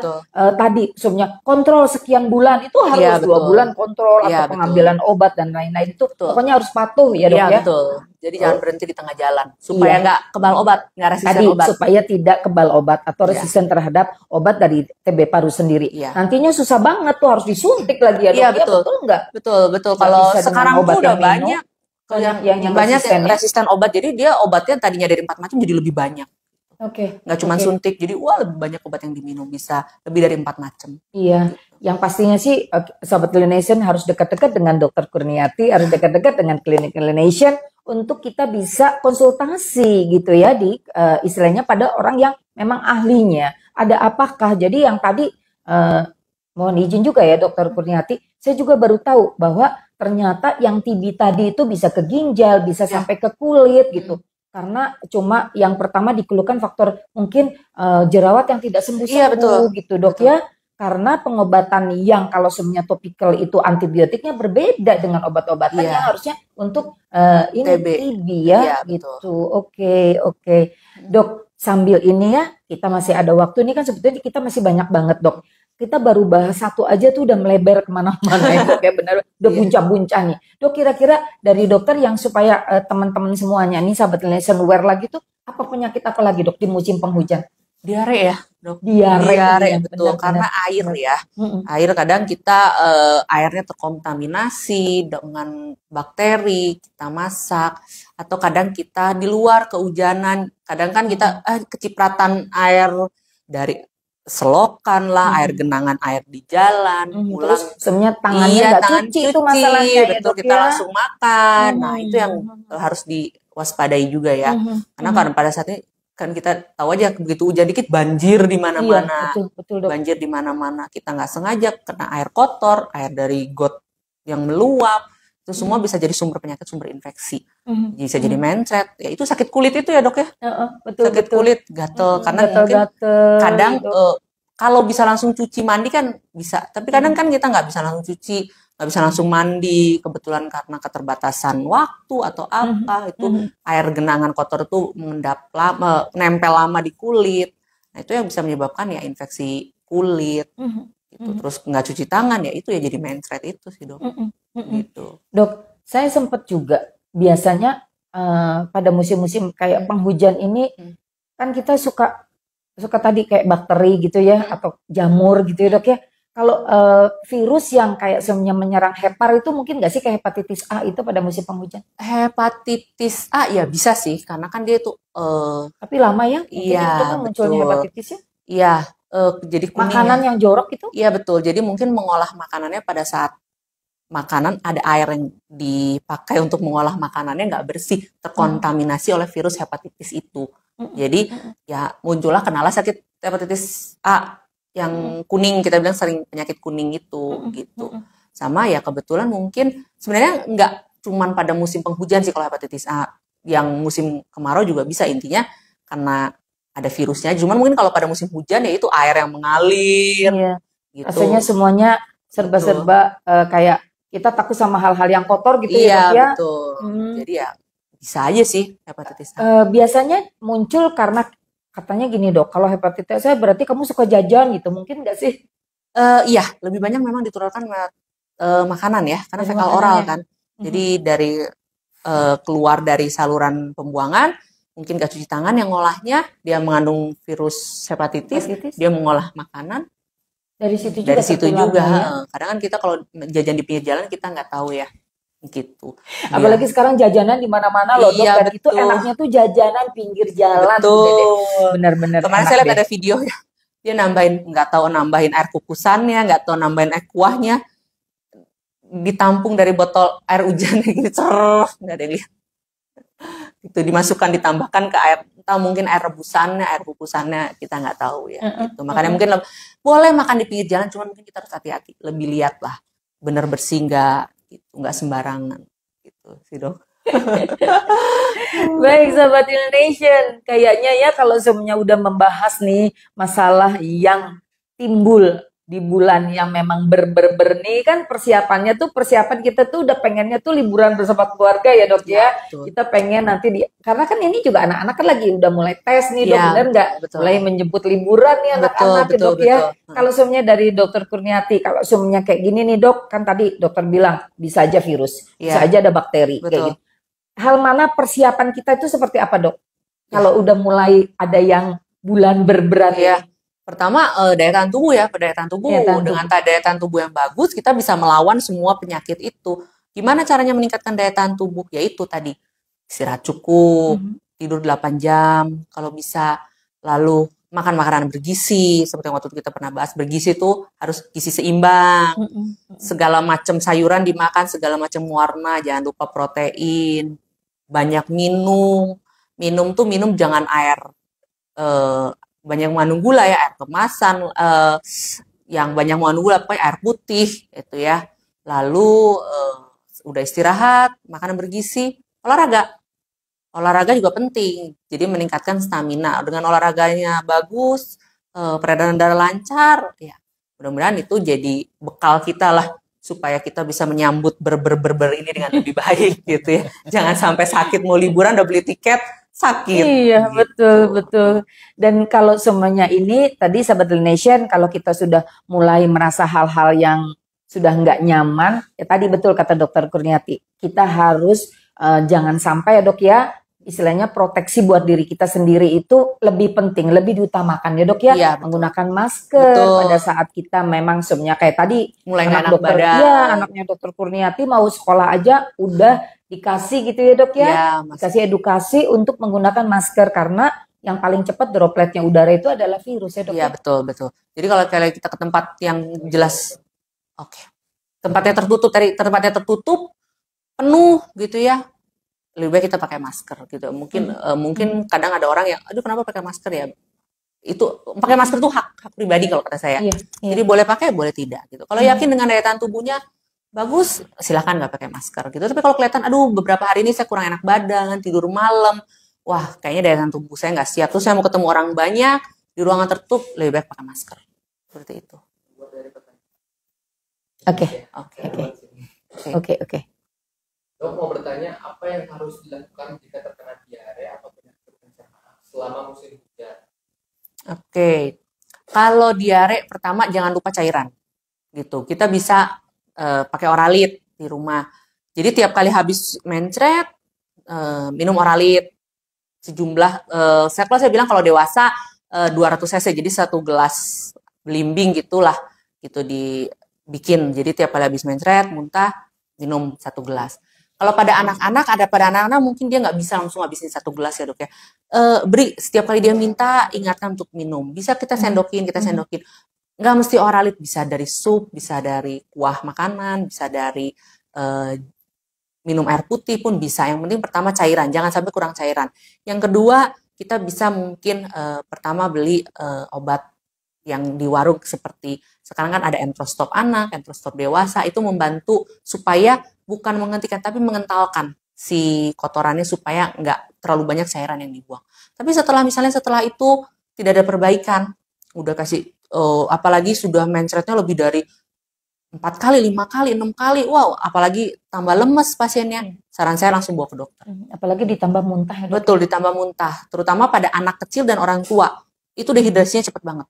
tadi sebenarnya kontrol sekian bulan itu harus 2 bulan kontrol atau pengambilan obat dan lain-lain itu pokoknya harus patuh ya dok ya. Betul. Jadi jangan berhenti di tengah jalan supaya nggak kebal obat, nggak resisten obat. Supaya tidak kebal obat atau resisten terhadap obat dari TB paru sendiri. Nantinya susah banget tuh harus disuntik lagi ya dok. Iya betul. Betul nggak? Betul. Kalau sekarang tuh udah banyak yang banyak resisten, yang resisten obat. Jadi dia obatnya tadinya dari 4 macam jadi lebih banyak. Nggak cuma suntik, jadi lebih banyak obat yang diminum, bisa lebih dari 4 macam. Iya, yang pastinya sih Sobat Clinician harus dekat-dekat dengan Dokter Kurniati, harus dekat-dekat dengan Klinik Clinician untuk kita bisa konsultasi gitu ya di istilahnya pada orang yang memang ahlinya. Ada apakah? Jadi yang tadi mohon izin juga ya Dokter Kurniati, saya juga baru tahu bahwa ternyata yang TB tadi itu bisa ke ginjal, bisa sampai ke kulit gitu. Karena cuma yang pertama dikeluhkan faktor mungkin jerawat yang tidak sembuh-sembuh gitu dok ya. Karena pengobatan yang kalau semuanya topikal itu antibiotiknya berbeda dengan obat-obatan yang harusnya untuk ini TB ya gitu. Oke. Dok, sambil ini ya kita masih ada waktu, ini kan sebetulnya kita masih banyak banget dok. Kita baru bahas satu aja tuh udah melebar kemana-mana ya dok ya, benar udah buncah-buncah nih dok. Kira-kira dari dokter yang supaya teman-teman semuanya nih sahabat Clinician aware lagi tuh, apa penyakit apa lagi dok di musim penghujan? Diare ya dok. Diare betul, karena air ya. Air kadang kita airnya terkontaminasi dengan bakteri, kita masak, atau kadang kita di luar kehujanan, kadang kan kita kecipratan air dari selokan lah, air genangan air di jalan, pulang semuanya tangannya nggak cuci itu masalahnya betul ya, kita langsung makan. Nah itu yang harus diwaspadai juga ya, karena kan pada saat ini kan kita tahu aja begitu hujan dikit banjir di mana-mana, betul, banjir di mana-mana, kita nggak sengaja kena air kotor, air dari got yang meluap, itu semua bisa jadi sumber penyakit, sumber infeksi. Bisa jadi mencret, ya itu sakit kulit itu ya dok ya. Sakit kulit, gatel, karena mungkin kadang kalau bisa langsung cuci mandi kan bisa, tapi kadang kan kita nggak bisa langsung cuci, nggak bisa langsung mandi, kebetulan karena keterbatasan waktu atau apa, itu air genangan kotor itu nempel lama di kulit. Nah itu yang bisa menyebabkan ya infeksi kulit. Gitu. Terus nggak cuci tangan ya itu ya jadi mencret itu sih dok. Gitu. Dok, saya sempat juga biasanya pada musim-musim kayak penghujan ini kan kita suka tadi kayak bakteri gitu ya atau jamur gitu ya dok ya. Kalau virus yang kayak semuanya menyerang hepar itu mungkin nggak sih kayak hepatitis A itu pada musim penghujan? Hepatitis A ya bisa sih, karena kan dia itu tapi lama ya? Iya, itu kan munculnya hepatitisnya? Iya, jadi kuning. Makanan yang jorok itu? Iya betul. Jadi mungkin mengolah makanannya pada saat makanan ada air yang dipakai untuk mengolah makanannya nggak bersih, terkontaminasi oleh virus hepatitis itu. Jadi ya muncullah kenalah sakit hepatitis A yang kuning, kita bilang sering penyakit kuning itu gitu. Sama ya kebetulan mungkin sebenarnya nggak cuman pada musim penghujan sih kalau hepatitis A, yang musim kemarau juga bisa, intinya karena ada virusnya. Cuman mungkin kalau pada musim hujan ya itu air yang mengalir. Iya. Gitu. Rasanya semuanya serba-serba kayak kita takut sama hal-hal yang kotor gitu ya. Iya betul. Jadi ya bisa aja sih hepatitis A. Biasanya muncul karena katanya gini dok, kalau hepatitis A berarti kamu suka jajan gitu, mungkin nggak sih? Iya, lebih banyak memang diturunkan makanan ya, karena fekal oral kan. Jadi dari keluar dari saluran pembuangan, mungkin gak cuci tangan yang ngolahnya, dia mengandung virus hepatitis. Dia mengolah makanan. Dari situ juga. Ya? Kadang kan kita kalau jajan di pinggir jalan kita nggak tahu ya. Gitu. Apalagi sekarang jajanan di mana-mana loh dok, dan itu enaknya tuh jajanan pinggir jalan. Bener-bener. Kemarin saya lihat ada video ya, dia nggak tahu nambahin air kukusannya, nggak tahu nambahin air kuahnya, ditampung dari botol air hujan gitu, nggak ada yang lihat. Itu dimasukkan, ditambahkan ke air, entah mungkin air rebusannya, air kukusannya, kita nggak tahu ya. Gitu. Makanya mungkin boleh makan di pinggir jalan, cuman mungkin kita harus hati-hati, lebih lihat lah, bener bersih nggak sembarangan gitu sih dok. Baik sahabat Clinician, kayaknya ya kalau semuanya udah membahas nih masalah yang timbul di bulan yang memang nih kan persiapan kita tuh udah pengennya tuh liburan bersama keluarga ya dok ya. Kita pengen nanti karena kan ini juga anak-anak kan lagi udah mulai tes nih dok, bener nggak? Mulai menjemput liburan nih anak-anak dok ya. Kalau semuanya dari dokter Kurniati, kalau semuanya kayak gini nih dok, kan tadi dokter bilang bisa aja virus, bisa aja ada bakteri kayak gitu. Hal mana persiapan kita itu seperti apa dok? Kalau udah mulai ada yang bulan berberat ya. Pertama daya tahan tubuh ya, dengan daya tahan tubuh yang bagus kita bisa melawan semua penyakit itu. Gimana caranya meningkatkan daya tahan tubuh? Yaitu tadi istirahat cukup, tidur 8 jam kalau bisa, lalu makan makanan bergizi seperti yang waktu itu kita pernah bahas. Bergizi itu harus gizi seimbang. Segala macam sayuran dimakan, segala macam warna, jangan lupa protein, banyak minum. Minum tuh jangan air banyak mengandung gula ya, air kemasan yang banyak mengandung gula, pokoknya air putih itu ya. Lalu udah istirahat, makanan bergizi, olahraga juga penting, jadi meningkatkan stamina. Dengan olahraganya bagus, peredaran darah lancar, ya mudah-mudahan itu jadi bekal kita lah supaya kita bisa menyambut ini dengan lebih baik gitu ya. Jangan sampai sakit mau liburan udah beli tiket sakit. Iya, gitu. Betul. Dan kalau semuanya ini tadi Sahabat Nation, kalau kita sudah mulai merasa hal-hal yang sudah nggak nyaman, ya tadi betul kata Dokter Kurniati, kita harus jangan sampai ya Dok ya, istilahnya proteksi buat diri kita sendiri itu lebih penting, lebih diutamakan ya Dok ya. Iya, menggunakan masker pada saat kita memang sebenarnya kayak tadi mulai anak enak dokter, badan. ya anaknya Dokter Kurniati mau sekolah aja udah dikasih gitu ya Dok ya, dikasih edukasi untuk menggunakan masker karena yang paling cepat dropletnya udara itu adalah virus ya Dok. Iya betul. Jadi kalau kita ke tempat yang jelas, tempatnya tertutup penuh gitu ya, lebih baik kita pakai masker gitu. Mungkin kadang ada orang yang, aduh kenapa pakai masker ya? Itu pakai masker tuh hak pribadi kalau kata saya. Iya. Jadi boleh pakai, boleh tidak gitu. Kalau yakin dengan daya tahan tubuhnya bagus, silakan nggak pakai masker gitu. Tapi kalau kelihatan, aduh beberapa hari ini saya kurang enak badan, tidur malam, wah kayaknya daya tahan tubuh saya nggak siap. Terus saya mau ketemu orang banyak di ruangan tertutup, lebih baik pakai masker. Seperti itu. Oke. Dok mau bertanya, apa yang harus dilakukan jika terkena diare atau penyakit pencernaan selama musim hujan? Oke. Kalau diare, pertama jangan lupa cairan. Gitu. Kita bisa pakai Oralit di rumah. Jadi tiap kali habis mencret, minum Oralit sejumlah, kalau saya bilang kalau dewasa 200 cc, jadi 1 gelas belimbing gitulah, gitu dibikin. Jadi tiap kali habis mencret, muntah, minum 1 gelas. Kalau pada anak-anak mungkin dia nggak bisa langsung habisin 1 gelas ya Dok ya. Beri setiap kali dia minta, ingatkan untuk minum. Bisa kita sendokin. Nggak mesti Oralit, bisa dari sup, bisa dari kuah makanan, bisa dari minum air putih pun bisa. Yang penting pertama cairan, jangan sampai kurang cairan. Yang kedua, kita bisa mungkin pertama beli obat yang di warung seperti sekarang kan ada Entrostop anak, Entrostop dewasa, itu membantu supaya bukan menghentikan tapi mengentalkan si kotorannya supaya nggak terlalu banyak cairan yang dibuang. Tapi setelah itu tidak ada perbaikan, udah kasih apalagi sudah mencretnya lebih dari 4 kali, 5 kali, 6 kali, wow, apalagi tambah lemes pasiennya, saran saya langsung bawa ke dokter. Apalagi ditambah muntah ya Dok? Betul, ditambah muntah, terutama pada anak kecil dan orang tua, itu dehidrasinya cepat banget.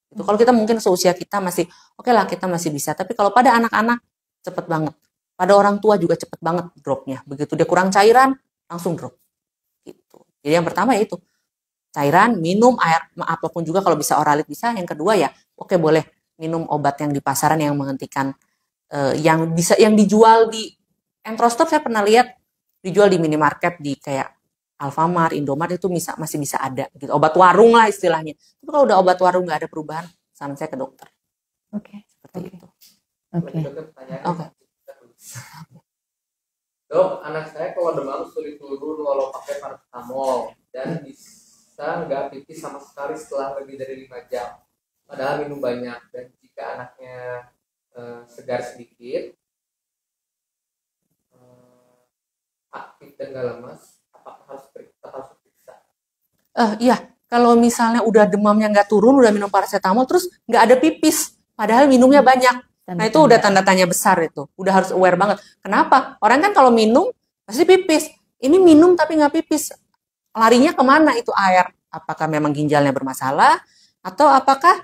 Itu kalau kita mungkin seusia kita masih oke lah, kita masih bisa, tapi kalau pada anak-anak cepat banget, pada orang tua juga cepat banget dropnya. Begitu dia kurang cairan, langsung drop. Gitu. Jadi yang pertama ya itu cairan, minum air, apapun juga kalau bisa Oralit bisa. Yang kedua ya, oke boleh minum obat yang di pasaran yang menghentikan yang dijual di Entrostop. Saya pernah lihat dijual di minimarket di kayak Alfamart, Indomaret itu masih bisa ada gitu. Obat warung lah istilahnya. Tapi kalau udah obat warung nggak ada perubahan, saran saya ke dokter. Seperti itu. Dok, anak saya kalau demam sulit turun walau pakai paracetamol dan bisa nggak pipis sama sekali setelah lebih dari 5 jam. Padahal minum banyak, dan jika anaknya segar sedikit, aktif dan gak lemas, apakah harus periksa? Iya, kalau misalnya udah demamnya nggak turun, udah minum paracetamol, terus nggak ada pipis, padahal minumnya banyak. Nah itu udah tanda tanya besar itu, udah harus aware banget. Kenapa? Orang kan kalau minum pasti pipis. Ini minum tapi nggak pipis, larinya kemana itu air? Apakah memang ginjalnya bermasalah, atau apakah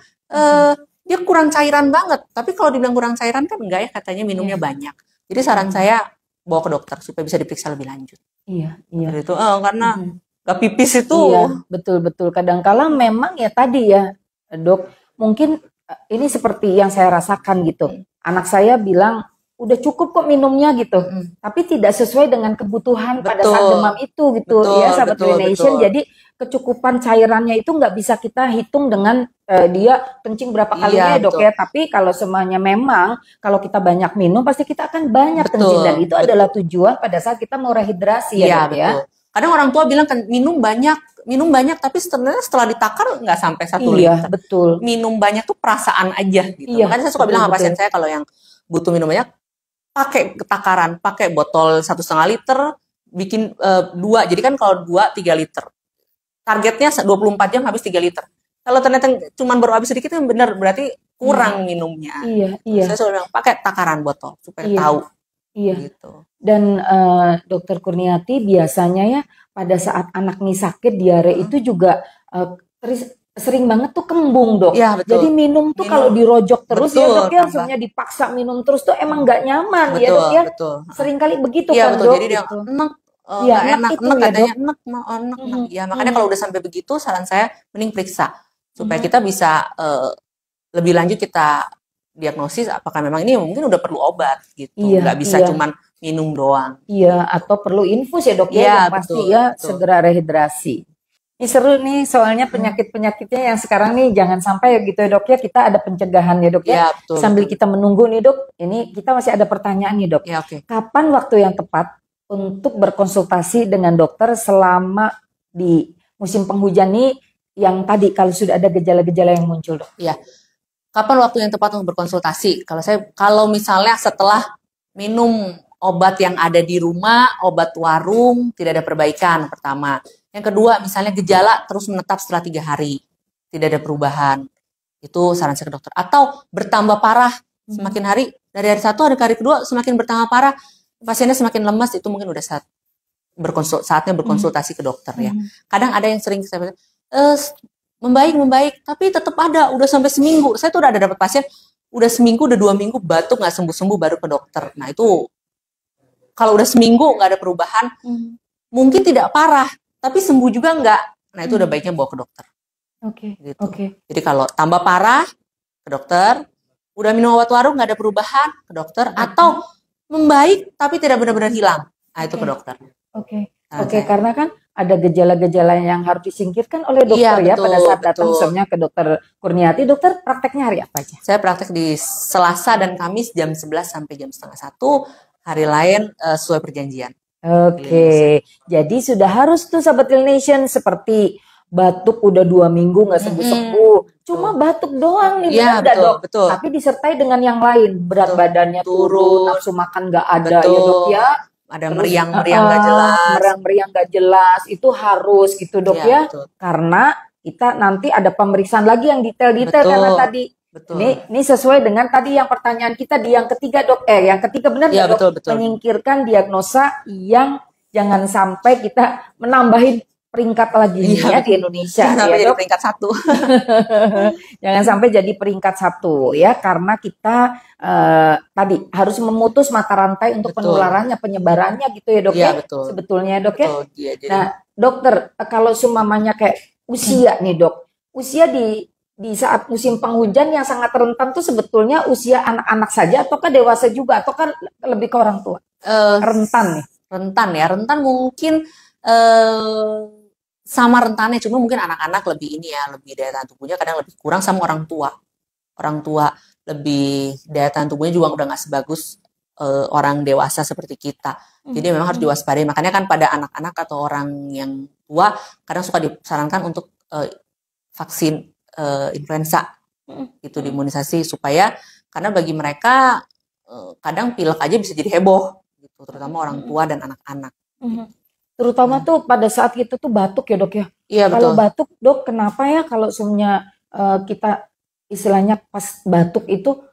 dia kurang cairan banget? Tapi kalau dibilang kurang cairan kan enggak ya, katanya minumnya banyak. Jadi saran saya bawa ke dokter supaya bisa diperiksa lebih lanjut. Iya. Itu karena nggak pipis itu. Iya, betul. Kadang-kala memang ya tadi ya Dok, mungkin ini seperti yang saya rasakan gitu. Anak saya bilang udah cukup kok minumnya gitu. Tapi tidak sesuai dengan kebutuhan pada saat demam itu gitu ya sahabat Nation. Jadi kecukupan cairannya itu nggak bisa kita hitung dengan dia kencing berapa kalinya ya dok ya. Tapi kalau semuanya memang kalau kita banyak minum pasti kita akan banyak kencing dan itu adalah tujuan pada saat kita mau rehidrasi ya dok ya. Kadang orang tua bilang kan minum banyak tapi sebenarnya setelah ditakar nggak sampai 1 liter. Iya betul. Minum banyak tuh perasaan aja gitu. Makanya saya suka bilang sama pasien saya kalau yang butuh minum banyak pakai takaran, pakai botol 1,5 liter, bikin 2. Jadi kan kalau 2 3 liter. Targetnya 24 jam habis 3 liter. Kalau ternyata cuma baru habis sedikit kan benar berarti kurang minumnya. Iya. Saya selalu bilang pakai takaran botol supaya tahu. Iya. Gitu. Dan Dokter Kurniati biasanya ya pada saat anak nih sakit diare itu juga sering banget tuh kembung dok. Ya, betul. Jadi minum tuh kalau dirojok terus ya dok ya, langsungnya dipaksa minum terus tuh emang nggak nyaman ya dok ya. Sering kali begitu kan dok. Jadi dia gitu. enak katanya enak. Ya makanya kalau udah sampai begitu saran saya mending periksa supaya kita bisa lebih lanjut kita diagnosis apakah memang ini mungkin udah perlu obat gitu. Nggak bisa cuman minum doang. Iya atau perlu infus ya dok ya. Yang pasti ya segera rehidrasi. Ini seru nih soalnya penyakit-penyakitnya yang sekarang nih jangan sampai gitu ya dok ya kita ada pencegahan ya dok ya. Sambil kita menunggu nih dok, ini kita masih ada pertanyaan nih dok. Kapan waktu yang tepat untuk berkonsultasi dengan dokter selama di musim penghujan nih yang tadi kalau sudah ada gejala-gejala yang muncul dok? Iya. Kapan waktu yang tepat untuk berkonsultasi? Kalau misalnya setelah minum obat yang ada di rumah, obat warung tidak ada perbaikan pertama. Yang kedua, misalnya gejala terus menetap setelah 3 hari, tidak ada perubahan, itu saran saya ke dokter. Atau bertambah parah, semakin hari, dari hari 1 hari ke hari kedua semakin bertambah parah, pasiennya semakin lemas, itu mungkin udah saatnya berkonsultasi ke dokter ya. Kadang ada yang sering saya membaik, tapi tetap ada, udah sampai seminggu. Saya tuh udah ada dapat pasien, udah seminggu, udah 2 minggu, batuk nggak sembuh-sembuh baru ke dokter. Nah itu, kalau udah seminggu nggak ada perubahan, mungkin tidak parah, tapi sembuh juga enggak. Nah, itu udah baiknya bawa ke dokter. Gitu. Jadi kalau tambah parah, ke dokter. Udah minum obat warung, nggak ada perubahan, ke dokter. Atau membaik, tapi tidak benar-benar hilang. Nah, itu ke dokter. Karena kan ada gejala-gejala yang harus disingkirkan oleh dokter ya pada saat datang misalnya ke dokter Kurniati. Dokter prakteknya hari apa aja? Saya praktek di Selasa dan Kamis jam 11 sampai jam setengah 1. Hari lain sesuai perjanjian. Jadi sudah harus tuh sahabat Nation seperti batuk udah 2 minggu nggak sembuh-sembuh, cuma batuk doang nih dok. Tapi disertai dengan yang lain, berat badannya turun, nafsu makan nggak ada ya dok ya. Ada meriang-meriang nggak jelas, meriang-meriang nggak jelas, itu harus gitu dok ya. Karena kita nanti ada pemeriksaan lagi yang detail-detail karena tadi. Ini sesuai dengan tadi yang pertanyaan kita di yang ketiga dok. Yang ketiga benar ya, dok. Menyingkirkan diagnosa yang jangan sampai kita menambahin peringkat lagi di Indonesia. Jangan sampai jadi peringkat 1. Jangan sampai jadi peringkat 1 ya, karena kita tadi harus memutus mata rantai untuk penularannya, penyebarannya gitu ya dok ya. Sebetulnya dok ya. Nah dokter kalau seumpamanya kayak usia nih dok, usia di saat musim penghujan yang sangat rentan tuh sebetulnya usia anak-anak saja ataukah dewasa juga ataukah lebih ke orang tua? Rentan nih. Rentan mungkin sama rentannya, cuma mungkin anak-anak lebih lebih daya tahan tubuhnya kadang lebih kurang sama orang tua. Orang tua lebih daya tahan tubuhnya juga udah nggak sebagus orang dewasa seperti kita. Jadi memang harus diwaspadai. Makanya kan pada anak-anak atau orang yang tua kadang suka disarankan untuk vaksin influenza itu diimunisasi supaya karena bagi mereka kadang pilek aja bisa jadi heboh gitu, terutama orang tua dan anak-anak. Terutama tuh pada saat kita tuh batuk ya dok ya. Iya betul. Kalau batuk dok kenapa ya kalau semuanya kita istilahnya pas batuk itu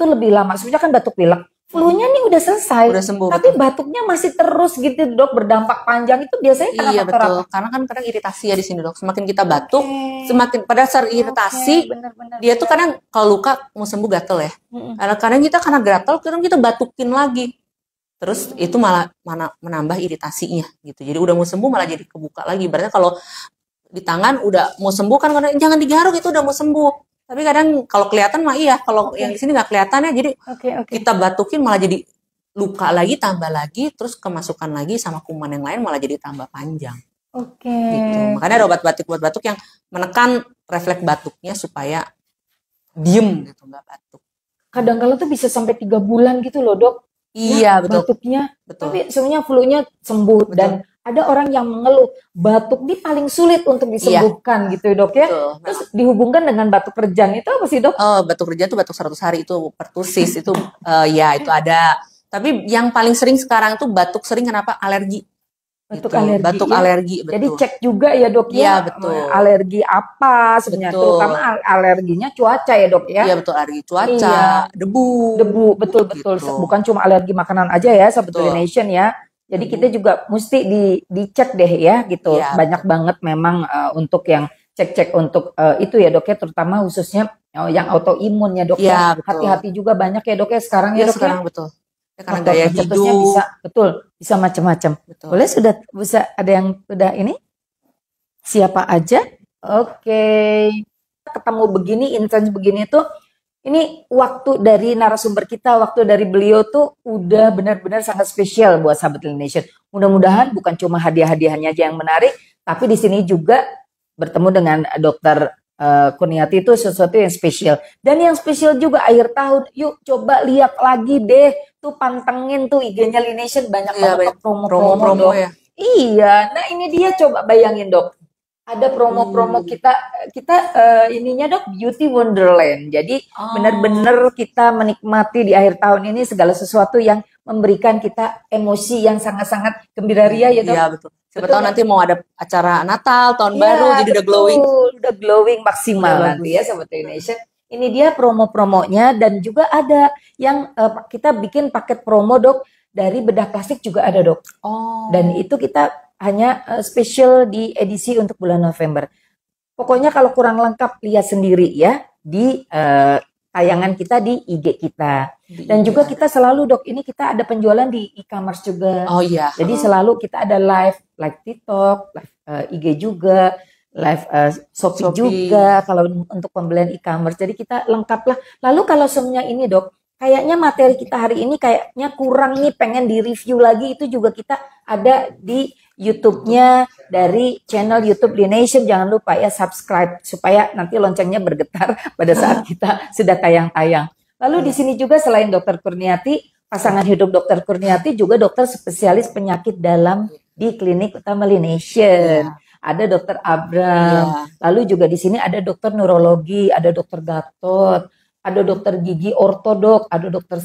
lebih lama. Sebenarnya kan batuk pilek. Flu-nya nih udah selesai, udah sembuh, tapi batuknya masih terus gitu dok, berdampak panjang itu biasanya kenapa? Iya betul, karena kan kadang iritasi ya di sini dok. Semakin kita batuk, semakin pada saat iritasi, dia tuh kadang kalau luka mau sembuh gatel ya. Kadang kita karena gatel, kadang kita batukin lagi, terus itu malah menambah iritasinya gitu. Jadi udah mau sembuh malah jadi kebuka lagi. Berarti kalau di tangan udah mau sembuh kan, jangan digaruk itu udah mau sembuh. Tapi kadang kalau kelihatan mah iya, kalau yang di sini nggak kelihatan ya, jadi kita batukin malah jadi luka lagi, tambah lagi, terus kemasukan lagi sama kuman yang lain malah jadi tambah panjang. Gitu. Makanya ada obat batuk yang menekan refleks batuknya supaya diem gitu, nggak batuk. Kadang-kadang tuh bisa sampai 3 bulan gitu loh dok. Iya, betul. Batuknya. Betul. Tapi sebenarnya flu-nya sembuh. Betul. Dan ada orang yang mengeluh batuk ini paling sulit untuk disembuhkan gitu dok ya. Betul. Terus dihubungkan dengan batuk kerjan itu apa sih dok? Batuk kerjan itu batuk 100 hari, itu pertusis itu ya itu ada. Tapi yang paling sering sekarang tuh batuk sering kenapa? Alergi. Batuk gitu. alergi. Batuk alergi, betul. Jadi cek juga ya dok ya. Iya, betul. Alergi apa sebenarnya? Terutama alerginya cuaca ya dok ya. Iya betul, alergi cuaca, debu, betul. Gitu. Bukan cuma alergi makanan aja ya Sahabat Nation ya. Jadi kita juga mesti dicek deh ya gitu. Iya, banyak banget memang untuk yang cek untuk itu ya dok ya, terutama khususnya yang autoimun ya dok ya. Hati-hati juga banyak ya dok ya sekarang ya dok sekarang, ya. Betul. Ya, karena gaya hidup bisa macam-macam. Boleh bisa ada yang udah ini? Siapa aja? Ketemu begini, intens begini tuh, ini waktu dari narasumber kita, waktu dari beliau tuh udah benar-benar sangat spesial buat Sahabat Nation. Mudah-mudahan bukan cuma hadiah-hadiahnya aja yang menarik, tapi di sini juga bertemu dengan Dokter Kurniati itu sesuatu yang spesial. Dan yang spesial juga akhir tahun, yuk coba lihat lagi deh, tuh pantengin tuh IG-nya Lination banyak banget promo-promo ya. Iya, nah ini dia coba bayangin dok. Ada promo-promo kita ininya dok Beauty Wonderland. Jadi benar-benar kita menikmati di akhir tahun ini segala sesuatu yang memberikan kita emosi yang sangat-sangat gembira ria ya dok. Iya betul. Siapa tahu nanti mau ada acara Natal, tahun baru, jadi udah glowing maksimal nanti ya Sahabat Nation. Ini dia promo-promonya dan juga ada yang kita bikin paket promo dok dari bedah plastik juga ada dok. Dan itu kita hanya spesial di edisi untuk bulan November. Pokoknya kalau kurang lengkap lihat sendiri ya di tayangan kita di IG kita. Dan juga kita selalu dok, ini kita ada penjualan di e-commerce juga. Jadi selalu kita ada live TikTok, live IG juga, live Shopee juga kalau untuk pembelian e-commerce. Jadi kita lengkap lah. Lalu kalau semuanya ini dok, kayaknya materi kita hari ini kayaknya kurang nih, pengen di-review lagi, itu juga kita ada di YouTube-nya dari channel YouTube Lination. Jangan lupa ya subscribe supaya nanti loncengnya bergetar pada saat kita sudah tayang-tayang. Lalu di sini juga selain Dokter Kurniati, pasangan hidup Dokter Kurniati juga dokter spesialis penyakit dalam di Klinik Utama Lination. Ada Dokter Abram. Lalu juga di sini ada dokter neurologi, ada Dokter Gatot, ada dokter gigi ortodok, ada dokter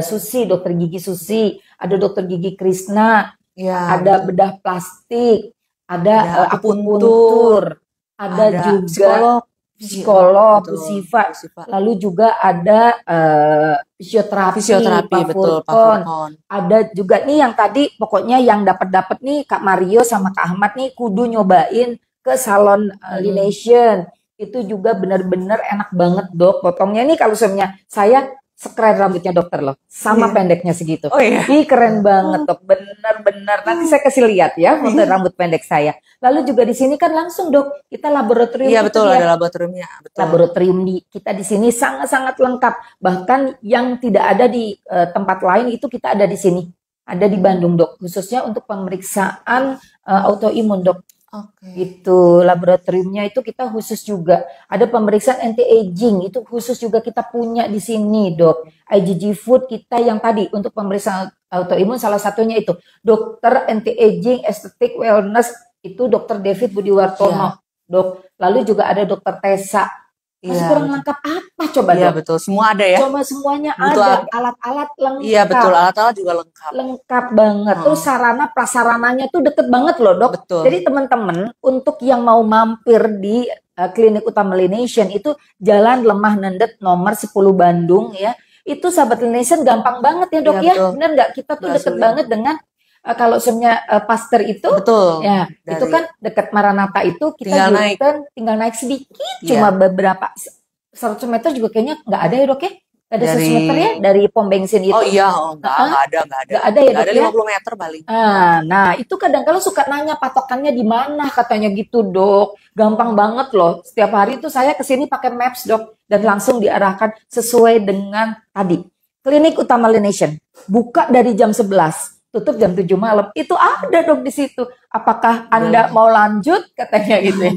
Susi, dokter gigi Susi, ada dokter gigi Krisna, ada bedah plastik, ada akupuntur, ada juga psikolog, Bu Siva. Lalu juga ada fisioterapi betul, Pak Furkon. Ada juga nih yang tadi pokoknya yang dapat nih Kak Mario sama Kak Ahmad nih kudu nyobain ke salon Lination. Itu juga benar-benar enak banget dok. Potongnya nih kalau sebenarnya saya sekeren rambutnya dokter loh, sama pendeknya segitu. Ih keren banget dok, benar-benar. Nanti saya kasih lihat ya foto rambut pendek saya. Lalu juga di sini kan langsung dok kita laboratorium. Iya betul, ada laboratoriumnya. Betul. Laboratorium kita di sini sangat-sangat lengkap. Bahkan yang tidak ada di tempat lain itu kita ada di sini. Ada di Bandung dok, khususnya untuk pemeriksaan autoimun dok. Itu laboratoriumnya itu kita khusus juga. Ada pemeriksaan anti-aging itu khusus juga kita punya di sini dok. IgG Food kita yang tadi untuk pemeriksaan autoimun salah satunya itu dokter anti-aging estetik wellness itu dokter David Budiwartono dok. Lalu juga ada dokter Tessa. Masih kurang lengkap apa coba dok? Iya betul, semua ada ya. Coba semuanya ada, alat-alat lengkap. Iya betul, alat-alat juga lengkap. Lengkap banget. Terus sarana prasarananya tuh deket banget loh dok. Betul. Jadi teman-teman untuk yang mau mampir di Klinik Utama Lination itu Jalan Lemah Nendet nomor 10 Bandung ya. Itu Sahabat Lination gampang banget ya dok ya. Bener nggak? Kita tuh deket banget dengan kalau sebenarnya Pasteur itu, ya itu kan dekat Maranatha itu kita tinggal naik sedikit, cuma beberapa 100 meter juga kayaknya nggak ada ya dok ya? Ada Dari- sosmeternya dari pom bensin itu? Oh iya, nggak ada. Nggak ada ya, Nggak ada Dok, ya? 50 meter paling. Nah, itu kadang-kala suka nanya patokannya di mana katanya gitu, Dok. Gampang banget loh. Setiap hari itu saya kesini pakai Maps, Dok, dan langsung diarahkan sesuai dengan tadi. Klinik Utama Laination buka dari jam 11, tutup jam 7 malam. Itu ada, Dok, di situ. Apakah Anda mau lanjut katanya gitu ya.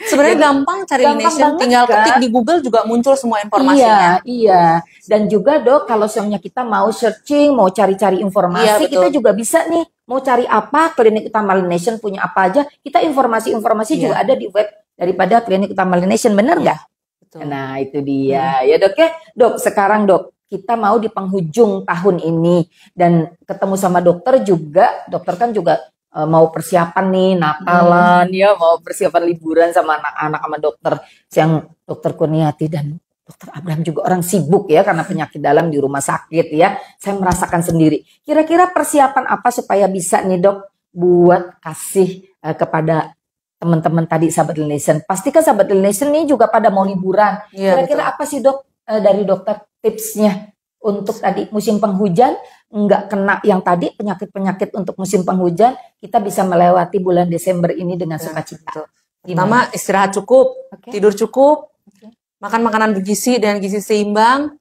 Sebenarnya gampang cari Gampang Laination, banget, tinggal kan? ketik di Google juga muncul semua Iya, informasinya. iya. Dan juga, Dok, kalau misalnya kita mau searching, mau cari-cari Iya, informasi, betul. kita juga bisa nih. Mau cari apa, Klinik Utama Laination punya apa aja, kita informasi-informasi Iya. juga ada di web daripada Klinik Utama Laination, bener nggak? Betul. Nah, itu dia. Ya, Dok ya. Dok, sekarang, Dok, kita mau di penghujung tahun ini dan ketemu sama dokter juga. Dokter kan juga mau persiapan nih, Natalan ya, mau persiapan liburan sama anak-anak sama dokter yang Dokter Kurniati dan Dokter Abraham juga orang sibuk ya karena penyakit dalam di rumah sakit ya. Saya merasakan sendiri. Kira-kira persiapan apa supaya bisa nih, Dok, buat kasih kepada teman-teman tadi sahabat Laination. Pastikan sahabat Laination nih juga pada mau liburan. Iya, Kira-kira apa sih, Dok, dari dokter tipsnya untuk tadi musim penghujan, nggak kena yang tadi penyakit-penyakit untuk musim penghujan, kita bisa melewati bulan Desember ini dengan sukacita. Pertama, istirahat cukup, Oke. tidur cukup, Oke. makan makanan bergizi dan gizi seimbang,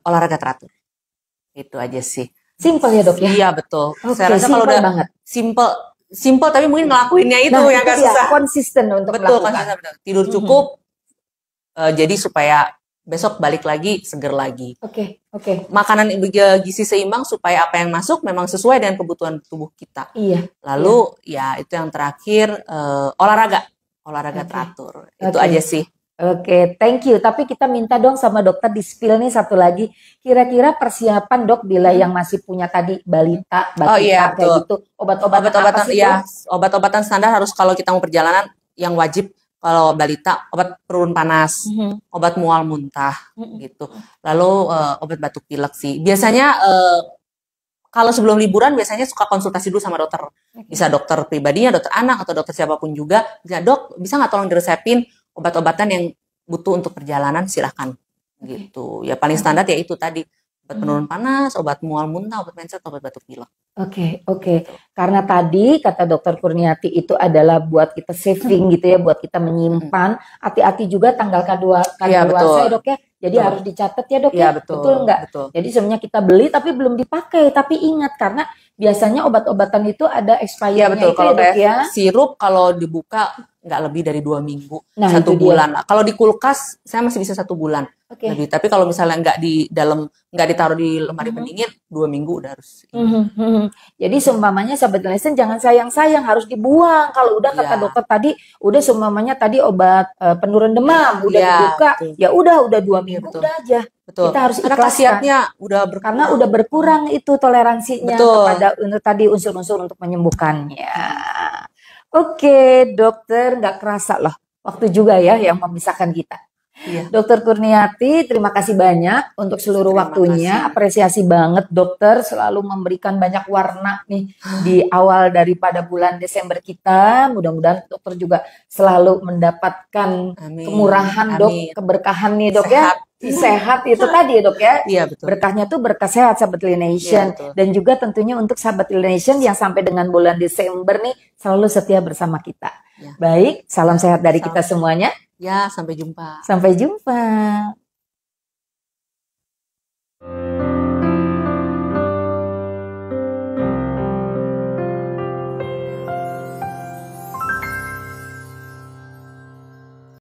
olahraga teratur. Itu aja sih. Simple ya, Dok ya. Iya, betul. Oke, Saya rasa kalau simple udah banget. simple tapi mungkin ngelakuinnya itu Nah, yang agak dia, susah. konsisten untuk Betul, melakukan. konsisten, betul. Tidur cukup, jadi supaya besok balik lagi seger lagi. Oke, oke. Makanan gizi seimbang supaya apa yang masuk memang sesuai dengan kebutuhan tubuh kita. Iya. Lalu ya itu yang terakhir, olahraga Oke. teratur. Itu Oke. aja sih. Oke, thank you. Tapi kita minta dong sama dokter di spill nih satu lagi. Kira-kira persiapan, Dok, bila yang masih punya tadi balita, Oh iya, kayak betul. gitu, obat-obatan apa Obat-obatan sih, ya, Dok? obat-obatan standar harus kalau kita mau perjalanan yang wajib kalau balita obat penurun panas, obat mual muntah gitu. Lalu obat batuk pilek sih. Biasanya kalau sebelum liburan biasanya suka konsultasi dulu sama dokter. Bisa dokter pribadinya, dokter anak atau dokter siapapun juga. Bisa, Dok, bisa nggak tolong diresepin obat-obatan yang butuh untuk perjalanan, silahkan gitu. Ya paling standar ya itu tadi. Obat penurun panas, obat mual muntah, obat menset, obat batuk pilek. Oke, oke. Karena tadi kata Dokter Kurniati itu adalah buat kita saving gitu ya, buat kita menyimpan. Hati-hati juga tanggal Iya, kadaluarsa betul. ya, Dok ya. Jadi Betul. harus dicatat ya, Dok Iya, ya. betul. nggak? Betul. Jadi sebenarnya kita beli tapi belum dipakai. Tapi ingat karena biasanya obat-obatan itu ada Iya expirednya betul. itu Kalau ya, Dok kayak ya. sirup kalau dibuka nggak lebih dari 2 minggu, Nah, 1 itu dia. bulan lah. Kalau di kulkas saya masih bisa 1 bulan Oke. lebih. Tapi kalau misalnya nggak ditaruh di lemari pendingin, 2 minggu udah harus. Jadi seumpamanya sahabat Laination jangan sayang-sayang harus dibuang. Kalau udah kata Iya. dokter tadi, udah seumpamanya tadi obat penurun demam udah Iya, dibuka, betul. ya udah 2 minggu betul. udah aja. Betul. Kita harus Karena ikhlaskan. khasiatnya udah Karena udah berkurang itu toleransinya Betul. kepada untuk tadi unsur-unsur untuk menyembuhkannya. Oke, dokter, nggak kerasa loh. Waktu juga ya yang memisahkan kita. Iya. Dokter Kurniati, terima kasih banyak untuk seluruh Terima waktunya. kasih. Apresiasi banget dokter selalu memberikan banyak warna nih di awal daripada bulan Desember kita. Mudah-mudahan dokter juga selalu mendapatkan Amin. kemurahan, Dok, Amin. keberkahan nih, Dok ya. Sehat. Sehat itu tadi ya, Dok ya. Iya betul. Berkahnya tuh berkah sehat sahabat Laination. Iya, betul. Dan juga tentunya untuk sahabat Laination yang sampai dengan bulan Desember nih selalu setia bersama kita. Ya. Baik, salam sehat dari Salam. kita semuanya. Ya, sampai jumpa. Sampai jumpa.